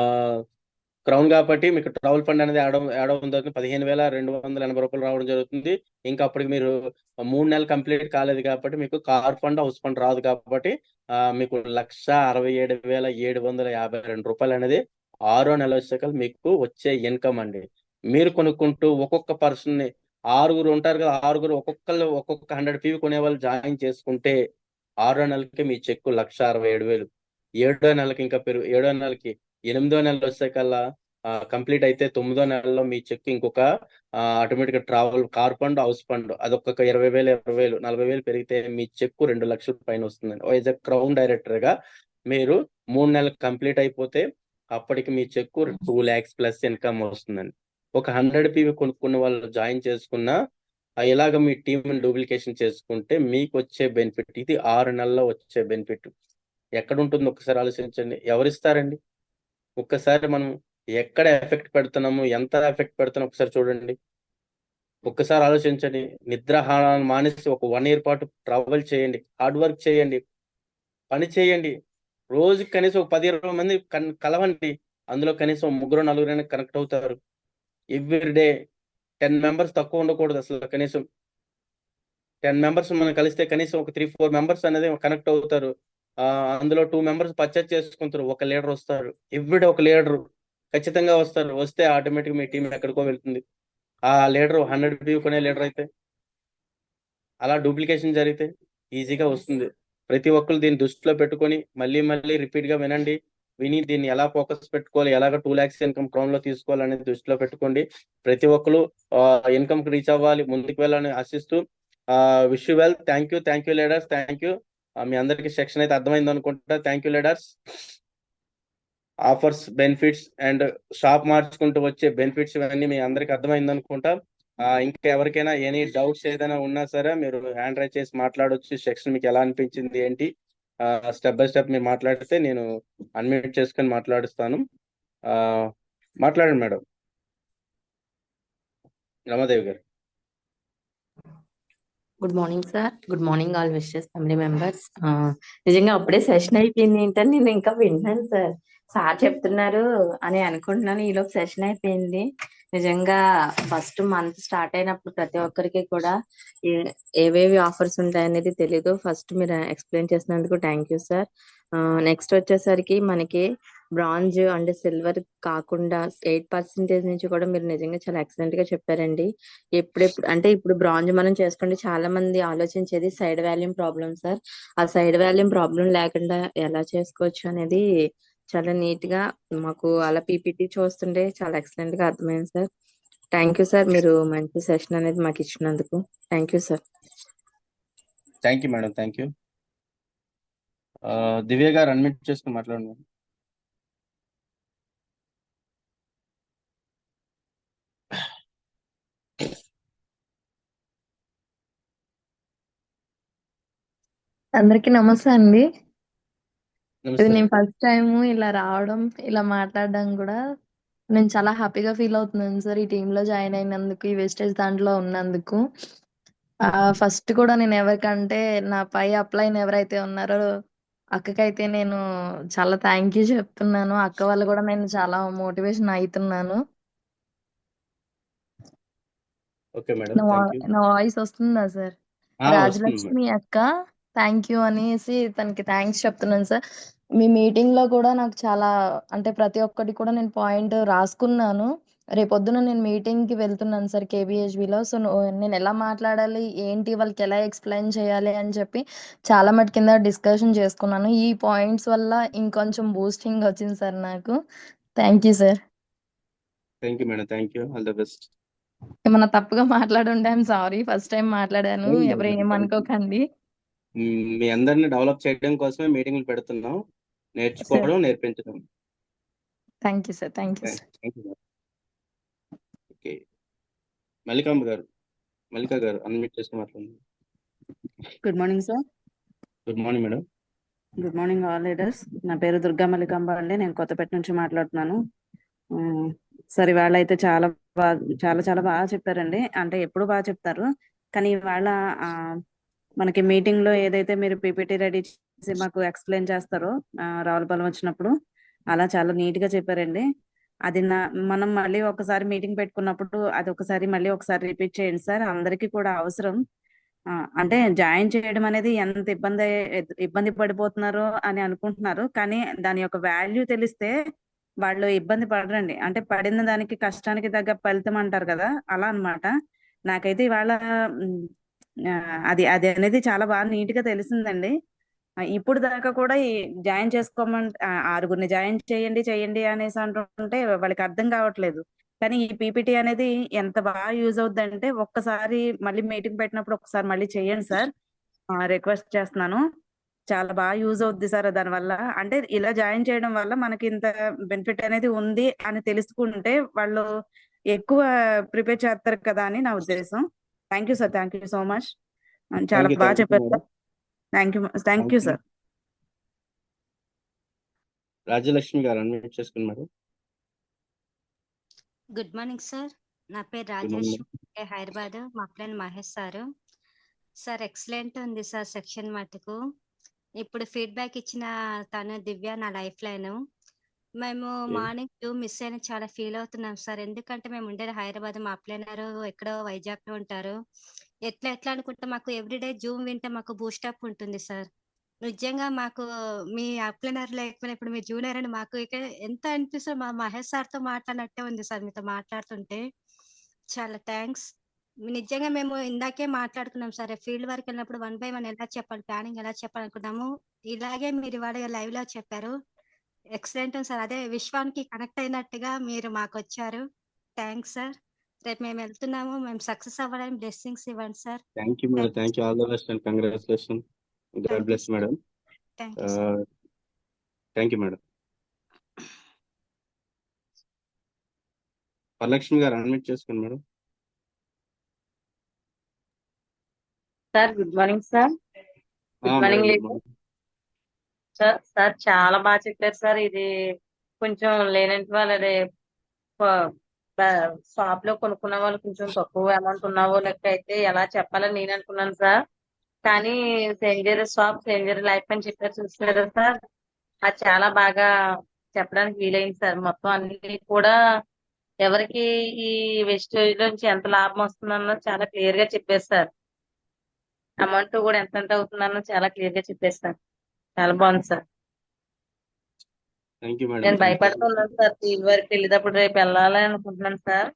క్రౌన్ కాబట్టి మీకు ట్రావెల్ ఫండ్ అనేది యాడ్ అవ్వడం జరుగుతుంది. రూ. 15,280 రావడం జరుగుతుంది. ఇంకా అప్పటికి మీరు 3 నెలలు కంప్లీట్ కాలేదు కాబట్టి మీకు కార్ ఫండ్, హౌస్ ఫండ్ రాదు కాబట్టి మీకు రూ. 1,67,752 అనేది 6వ నెల వచ్చాక మీకు వచ్చే ఇన్కమ్ అండి. మీరు కొనుక్కుంటూ ఒక్కొక్క పర్సన్ ని 6గురు ఉంటారు కదా, 6గురు ఒక్కొక్కరు ఒక్కొక్క 100 పీవీ కొనే వాళ్ళు జాయిన్ చేసుకుంటే 6వ నెలకి మీ చెక్కు 1,67,000. 7వ నెలకి ఇంకా 7వ నెలకి 8వ నెల వచ్చేకల్లా కంప్లీట్ అయితే 9వ నెలలో మీ చెక్ ఇంకొక automatic travel car fund, house fund అదొక 20,000, 20,000, 40,000 పెరిగితే మీ చెక్కు 2 లక్షల పైన వస్తుందండి. యాజ్ ఎ క్రౌన్ డైరెక్టర్ గా మీరు 3 నెలలు కంప్లీట్ అయిపోతే అప్పటికి మీ చెక్కు 2 lakhs ప్లస్ ఇన్కమ్ వస్తుందండి. ఒక 100 పీవీ కొనుక్కున్న వాళ్ళు జాయిన్ చేసుకున్న ఇలాగ మీ టీం డూప్లికేషన్ చేసుకుంటే మీకు వచ్చే బెనిఫిట్ ఇది 6 నెలల్లో వచ్చే బెనిఫిట్. ఎక్కడ ఉంటుంది ఒక్కసారి ఆలోచించండి. ఎవరిస్తారండి? ఒక్కసారి మనం ఎక్కడ ఎఫెక్ట్ పెడుతున్నాము, ఎంత ఎఫెక్ట్ పెడుతున్నాం ఒకసారి చూడండి. ఒక్కసారి ఆలోచించండి. నిద్రాహారాలు మానేసి ఒక 1 year పాటు ట్రావెల్ చేయండి, హార్డ్ వర్క్ చేయండి, పని చేయండి. రోజుకి కనీసం ఒక 10-20 మంది కలవండి. అందులో కనీసం 3-4 కనెక్ట్ అవుతారు. ఎవ్రీడే 10 మెంబర్స్ తక్కువ ఉండకూడదు. అసలు కనీసం 10 మెంబర్స్ మనం కలిస్తే కనీసం ఒక 3-4 మెంబర్స్ అనేది కనెక్ట్ అవుతారు. అందులో 2 మెంబర్స్ పర్చేజ్ చేసుకుంటారు. ఒక లీడర్ వస్తారు. ఎవ్రీడే ఒక లీడర్ ఖచ్చితంగా వస్తారు. వస్తే ఆటోమేటిక్ మీ టీం ఎక్కడికో వెళ్తుంది. ఆ లీడర్ 100 పీవీ కొనే లీడర్ అయితే అలా డూప్లికేషన్ జరిగితే ఈజీగా వస్తుంది. ప్రతి ఒక్కరు దీన్ని దృష్టిలో పెట్టుకొని మళ్ళీ మళ్ళీ రిపీట్ గా వినండి. విని దీన్ని ఎలా ఫోకస్ పెట్టుకోవాలి, ఎలాగ 2 lakhs ఇన్కమ్ క్రౌన్ లో తీసుకోవాలనేది దృష్టిలో పెట్టుకోండి. ప్రతి ఒక్కరు ఇన్కమ్ కి రీచ్ అవ్వాలి, ముందుకు వెళ్ళాలని ఆశిస్తూ wish you well. Thank you leaders, thank you. మీ అందరికి సెక్షన్ అయితే అర్థమైంది అనుకుంటా. Thank you leaders. Offers, benefits and shop మార్చుకుంటూ వచ్చే బెనిఫిట్స్ ఇవన్నీ మీ అందరికి అర్థమైంది అనుకుంటా. ఇంకా ఎవరికైనా ఎనీ డౌట్స్ ఏదైనా ఉన్నా సరే మీరు హ్యాండ్ రైజ్ చేసి మాట్లాడొచ్చు. సెక్షన్ మీకు ఎలా అనిపించింది ఏంటి, స్టెప్ బై స్టెప్ మీరు మాట్లాడితే నేను అన్మ్యూట్ చేసుకొని మాట్లాడుస్తాను. ఆ, మాట్లాడండి మేడం రమాదేవి గారు. Good morning sir. Good morning all wishes family members. నిజంగా అప్పుడే సెషన్ అయిపోయింది ఏంటని నేను ఇంకా విన్నాను సార్. సార్ చెప్తున్నారు అని అనుకుంటున్నాను. ఈలోపు సెషన్ అయిపోయింది. నిజంగా ఫస్ట్ మంత్ స్టార్ట్ అయినప్పుడు ప్రతి ఒక్కరికి కూడా ఏవేవి ఆఫర్స్ ఉంటాయనేది తెలీదు. ఫస్ట్ మీరు ఎక్స్ప్లెయిన్ చేసినందుకు థ్యాంక్ యూ సార్. నెక్స్ట్ వచ్చేసరికి మనకి బ్రాంజ్ అండ్ సిల్వర్ కాకుండా 8% నుంచి కూడా మీరు నిజంగా చాలా ఎక్సలెంట్ గా చెప్పారండి. ఎప్పుడెప్పుడు అంటే ఇప్పుడు బ్రాంజ్ మనం చేసుకుంటే చాలా మంది ఆలోచించేది సైడ్ వాల్యూమ్ ప్రాబ్లం సార్. ఆ సైడ్ వాల్యూమ్ ప్రాబ్లం లేకుండా ఎలా చేసుకోవచ్చు అనేది చాలా నీట్ గా మాకు అలా పీపీటీ చూస్తుంటే చాలా ఎక్సలెంట్ గా అర్థమైంది సార్. Thank you sir. మీరు మంచి సెషన్ అనేది మాకు ఇచ్చినందుకు thank you sir. Thank you madam, thank you. Divya గారు అన్మ్యూట్ చేసుకుని మాట్లాడండి. అందరికీ నమస్తే అండి. ఇది నమస్తే నేను మేడం. ఫస్ట్ టైం ఇలా రావడం, ఇలా మాట్లాడడం కూడా నేను చాలా హ్యాపీగా ఫీల్ అవుతున్నాను సార్. ఈ టీంలో జాయిన్ అయినందుకు, ఈ వెస్టేజ్ దాంట్లో ఉన్నందుకు. ఫస్ట్ కూడా నేను ఎవరికంటే నా పై అప్లైన్ ఎవరైతే ఉన్నారో అక్కకైతే నేను చాలా థ్యాంక్ యూ చెప్తున్నాను. అక్క వల్ల కూడా నేను చాలా మోటివేషన్ అవుతున్నాను. Okay madam, thank you. నా వాయిస్ వస్తుందా సార్? వస్తుంది మేడం. రాజలక్ష్మి అక్క థ్యాంక్ యూ అనేసి తనకి థ్యాంక్స్ చెప్తున్నాను సార్. మీ మీటింగ్ లో కూడా నాకు చాలా అంటే ప్రతి ఒక్కటి కూడా నేను పాయింట్ రాసుకున్నాను. రేపొద్దున నేను మీటింగ్ కి వెళ్తున్నాను సార్ కేబిహెచ్బిలో. సో నేను ఎలా మాట్లాడాలి, ఏంటి, వాళ్ళకి ఎలా ఎక్స్ప్లెయిన్ చేయాలి అని చెప్పి చాలా మటు కింద డిస్కషన్ చేసుకున్నాను. ఈ పాయింట్స్ వల్ల ఇంకొంచెం బూస్టింగ్ వచ్చింది సార్ నాకు. Thank you sir. Thank you madam, thank you. All the best. ఏమన్నా తప్పుగా మాట్లాడుంటే ఐఎమ్ సారీ. ఫస్ట్ టైం మాట్లాడాను, ఎవరు థ్యాంక్ యూ. ఏమనుకోకండి మీ అందరిని డెవలప్ చేయడం కోసమే మీటింగ్లు పెడుతున్నాం, సార్. నేర్చుకోవడం, నేర్పించడం. Thank you sir. Thank you sir. Thank you madam. Okay, Mallikamba గారు, మల్లికా గారు అన్మ్యూట్ చేసి మాట్లాడండి. Good morning sir. Good morning madam. Good morning all leaders. నా పేరు దుర్గా మల్లికాంబ అండి. నేను కొత్తపేట నుంచి మాట్లాడుతున్నాను. సార్ ఇవాళ అయితే చాలా బాగా చెప్పారండి. అంటే ఎప్పుడు బాగా చెప్తారు, కానీ ఇవాళ మనకి మీటింగ్ లో ఏదైతే మీరు పీపీటీ రెడీ చేసి మాకు ఎక్స్ప్లెయిన్ చేస్తారో రావులపాలెం వచ్చినప్పుడు, అలా చాలా నీట్ గా చెప్పారండి. అది మనం మళ్ళీ ఒకసారి మీటింగ్ పెట్టుకున్నప్పుడు అది మళ్ళీ ఒకసారి రిపీట్ చేయండి సార్. అందరికీ కూడా అవసరం. అంటే జాయిన్ చేయడం అనేది ఎంత ఇబ్బంది పడిపోతున్నారో అని అనుకుంటున్నారు, కానీ దాని యొక్క వాల్యూ తెలిస్తే వాళ్ళు ఇబ్బంది పడరండి. అంటే పడిన దానికి కష్టానికి తగ్గ ఫలితం అంటారు కదా, అలా అన్నమాట. నాకైతే ఇవాళ ఉమ్, అది అది అనేది చాలా బాగా నీట్ గా తెలిసిందండి. ఇప్పుడు దాకా కూడా ఈ జాయిన్ చేసుకోమంటే ఆరుగురిని జాయిన్ చేయండి అనేసి అంటుంటే వాళ్ళకి అర్థం కావట్లేదు. కానీ ఈ పీపీటీ అనేది ఎంత బాగా యూజ్ అవుద్ది అంటే, ఒక్కసారి మళ్ళీ మీటింగ్ పెట్టినప్పుడు ఒకసారి మళ్ళీ చేయండి సార్, రిక్వెస్ట్ చేస్తున్నాను. చాలా బాగా యూజ్ అవుద్ది సార్ దానివల్ల. అంటే ఇలా జాయిన్ చేయడం వల్ల మనకి ఇంత బెనిఫిట్ అనేది ఉంది అని తెలుసుకుంటే వాళ్ళు ఎక్కువ ప్రిపేర్ చేస్తారు కదా అని నా ఉద్దేశం. Thank you sir. Thank you so much. చాలా బాగా థ్యాంక్ యూ చెప్పారు madam. Sir. Thank you thank you. Sir. Rajyalakshmi గారు అన్మ్యూట్ చేసుకుని మేడం. Good morning sir. నా పేరు గుడ్ మార్నింగ్. రాజలక్ష్మి, హైదరాబాద్. మా friend Mahesh sir. Sir excellent ఉంది సార్ సెక్షన్ మటుకు. ఇప్పుడు ఫీడ్బ్యాక్ ఇచ్చిన తను దివ్య నా లైఫ్ లైన్. మేము మార్నింగ్ జూమ్ మిస్ అయిన చాలా ఫీల్ అవుతున్నాం సార్. ఎందుకంటే మేము ఉండేది హైదరాబాద్, మా అప్లైనర్ ఎక్కడో వైజాగ్ లో ఉంటారు. ఎట్లా అనుకుంటే మాకు ఎవ్రీడే జూమ్ వింటే మాకు బూస్టప్ ఉంటుంది సార్. నిజంగా మాకు మీ అప్లైనర్ లేకపోయినా ఇప్పుడు మీ జూనియర్ అని మాకు ఇక్కడ ఎంత అనిపిస్తుంది, మా మహేష్ సార్తో మాట్లాడినట్టే ఉంది సార్ మీతో మాట్లాడుతుంటే. చాలా థ్యాంక్స్. నిజంగా మేము ఇందాకే మాట్లాడుకున్నాం సార్, ఫీల్డ్ వర్క్ వెళ్ళినప్పుడు 1 by 1 ఎలా చెప్పాలి, ప్లానింగ్ ఎలా చెప్పాలనుకున్నాము. ఇలాగే మీరు ఇవాళ లైవ్ లో చెప్పారు. Excellent sir. అదే విశ్వానికి కనెక్ట్ అయినట్టుగా మీరు మాకు వచ్చారు. Thanks sir. రేపు మేము వెళ్తున్నాము, మేము సక్సెస్ అవ్వడానికి బ్లెస్సింగ్స్ ఇవ్వండి sir. Thank you madam, thank you. All the best and congratulation. God bless madam. Thank you sir. Thank you madam. Varalakshmi గారు అన్మ్యూట్ చేసుకోండి madam. Sir good morning sir. Good madam, morning good morning. Sir చాలా బాగా చెప్పారు sir. ఇది కొంచెం లేనంటి వాళ్ళు అదే shop లో కొనుక్కున్న వాళ్ళు కొంచెం తక్కువ అమౌంట్ ఉన్న వాళ్ళకి అయితే ఎలా చెప్పాలని నేను అనుకున్నాను సార్. కానీ సెంజర్ షాప్, సెంజర్ లైఫ్ అని చెప్పారు చూసారు సార్, అది చాలా బాగా చెప్పడానికి వీలైంది సార్. మొత్తం అన్ని కూడా ఎవరికి ఈ వెజిటేజ్ నుంచి ఎంత లాభం వస్తుందన్నది చాలా క్లియర్ గా చెప్పారు సార్. అమౌంట్ కూడా ఎంత అవుతుందన్నది చాలా క్లియర్ గా చెప్పారు సార్. చాలా బాగుంది సార్. థ్యాంక్ యూ మేడం, నేను థ్యాంక్ యూ. భయపడుతున్నాను సార్, ఫీల్డ్ వర్క్ వెళ్ళేటప్పుడు రేపు వెళ్ళాలి అనుకుంటున్నాను సార్.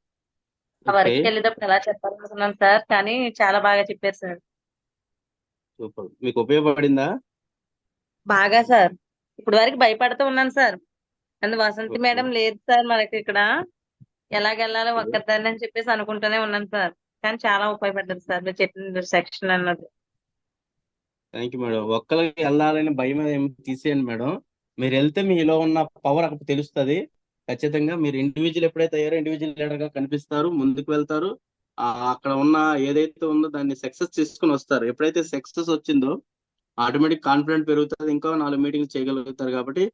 ఆ ఓకే, వర్క్ వెళ్ళేటప్పుడు ఎలా చెప్పాలనుకున్నాను సార్, కానీ చాలా బాగా చెప్పారు సార్. సూపర్. మీకు ఉపయోగపడిందా? బాగా సార్. ఇప్పుడు వరకు భయపడుతూ ఉన్నాను సార్. వసంతి ఓకే. మేడం లేదు సార్ మనకి ఇక్కడ, ఎలాగెళ్ళాలో ఒక్కదాన్ని అని చెప్పేసి అనుకుంటూనే ఉన్నాను సార్. కానీ చాలా ఉపయోగపడ్డది సార్ మీరు చెప్పిన సెక్షన్ అన్నది. Thank you madam. ఒక్కరికి వెళ్ళాలని భయం ఏమి తీసేయండి మేడం. మీరు వెళ్తే మీలో ఉన్న పవర్ అక్కడ తెలుస్తుంది. ఖచ్చితంగా మీరు ఇండివిజువల్ ఎప్పుడైతే అయ్యారో ఇండివిజువల్ లీడర్ గా కనిపిస్తారు, ముందుకు వెళ్తారు. అక్కడ ఉన్న ఏదైతే ఉందో దాన్ని సక్సెస్ చేసుకుని వస్తారు. ఎప్పుడైతే సక్సెస్ వచ్చిందో ఆటోమేటిక్ కాన్ఫిడెంట్ పెరుగుతుంది, ఇంకా 4 మీటింగ్స్ చేయగలుగుతారు. కాబట్టి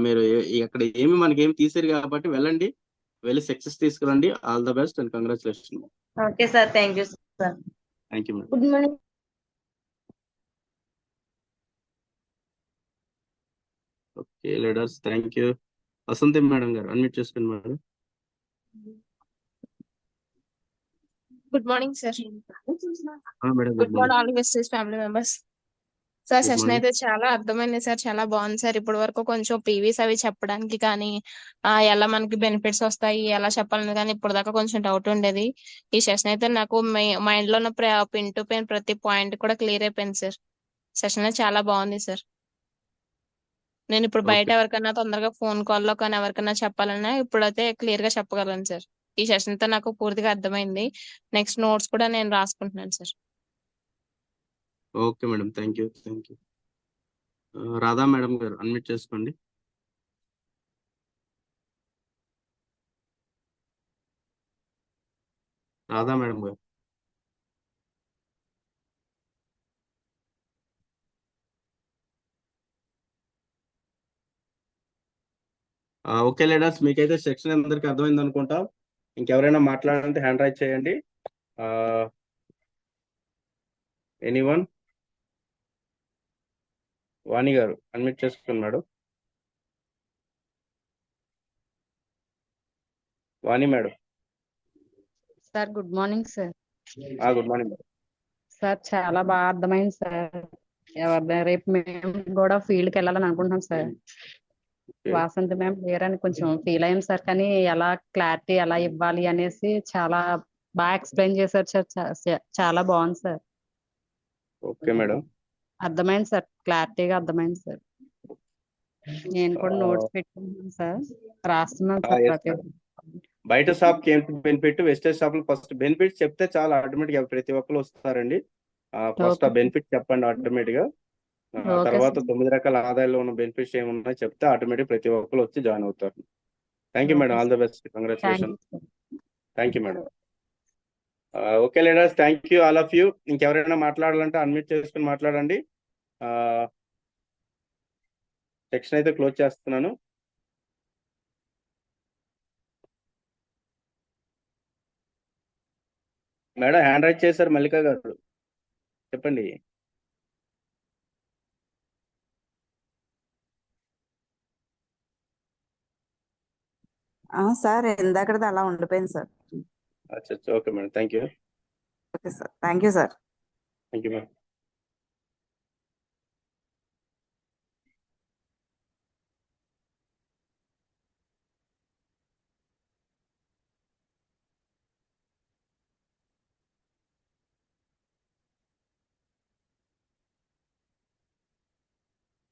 మీరు అక్కడ మనకి ఏమి తీసారు కాబట్టి వెళ్ళండి, వెళ్ళి సక్సెస్ తీసుకురండి. All the best and congratulation. Okay sir, thank you sir. Thank you madam. Good morning. Okay leaders, thank you. Vasanthi madam garu unmute చేసుకోండి madam. Good morning sir. Madam good morning all visitors family members. Sir Good session morning. అయితే చాలా అర్థమైంది sir, చాలా బాగుంది sir. ఇప్పటి వరకు కొంచెం previous అవి చెప్పడానికి కానీ ఎలా మనకి బెనిఫిట్స్ వస్తాయి ఎలా చెప్పాలని కానీ ఇప్పుడు దాకా కొంచెం డౌట్ ఉండేది. ఈ సెషన్ అయితే నాకు మైండ్ లో ఉన్న పిన్ టు పిన్ ప్రతి పాయింట్ కూడా క్లియర్ అయిపోయింది సార్. సెషన్ అయితే చాలా బాగుంది సార్. నేను ఇప్పుడు బయట Okay. ఎవరికైనా తొందరగా ఫోన్ కాల్లో కానీ ఎవరికైనా చెప్పాలన్నా ఇప్పుడైతే క్లియర్ గా చెప్పగలను సార్. ఈ సెషన్ తో నాకు పూర్తిగా అర్థమైంది. నెక్స్ట్ నోట్స్ కూడా నేను రాసుకుంటున్నాను sir. Okay madam, thank you. Radha madam garu unmute చేసుకోండి. Radha madam garu. Okay leaders, మీకైతే సెక్షన్ అందరికి అర్థమైంది అనుకుంటా. ఇంకెవరైనా మాట్లాడాలంటే హ్యాండ్ రైజ్ చేయండి. ఎనీవన్? వాణి గారు అన్మ్యూట్ చేసుకోండి madam. Vani madam. Sir good morning sir. Good morning madam. Sir చాలా బాగా అర్థమైంది సార్. రేపు మేము కూడా ఫీల్డ్కి వెళ్ళాలని అనుకుంటున్నాం సార్. Okay. వాసంతి మేము లేరని కొంచెం ఫీల్ అయ్యాం సార్, కానీ ఎలా క్లారిటీ ఎలా ఇవ్వాలి అనేసి చాలా బాగా ఎక్స్ప్లెయిన్ చేశారు సార్. చాలా బాగుంది సార్. Okay madam. అర్థమైంది సార్, క్లారిటీగా అర్థమైంది సార్. నేను కూడా నోట్స్ పెట్టుకుంటున్నాను సార్, రాస్తున్నాను సార్ yes, ప్రతి madam. బయట షాప్ కి ఏంటి బెనిఫిట్, వెస్టేజ్ షాప్ లో ఫస్ట్ బెనిఫిట్స్ చెప్తే చాలా ఆటోమేటిక్ గా ప్రతి ఒక్కరు వస్తారండి. ఫస్ట్ ఆ Okay. బెనిఫిట్ చెప్పండి ఆటోమేటిక్ గా. Okay, తర్వాత sir. 9 రకాల ఆదాయాల్లో ఉన్న బెనిఫిట్స్ ఏమున్నాయో చెప్తే ఆటోమేటిక్ ప్రతి ఒక్కరు వచ్చి జాయిన్ అవుతారు. Thank you Okay, madam, all the best, thank congratulation. You sir. Thank you madam. Okay leaders, thank you all of you. ఇంకెవరైనా మాట్లాడాలంటే అన్మ్యూట్ చేసుకుని మాట్లాడండి. సెక్షన్ అయితే క్లోజ్ చేస్తున్నాను. మేడం హ్యాండ్ రైజ్ చేశారు, మల్లిక గారు చెప్పండి. సార్ ఇందాకటిది అలా ఉండిపోయింది sir. Okay madam, thank you. Okay sir, thank you sir. Thank you madam.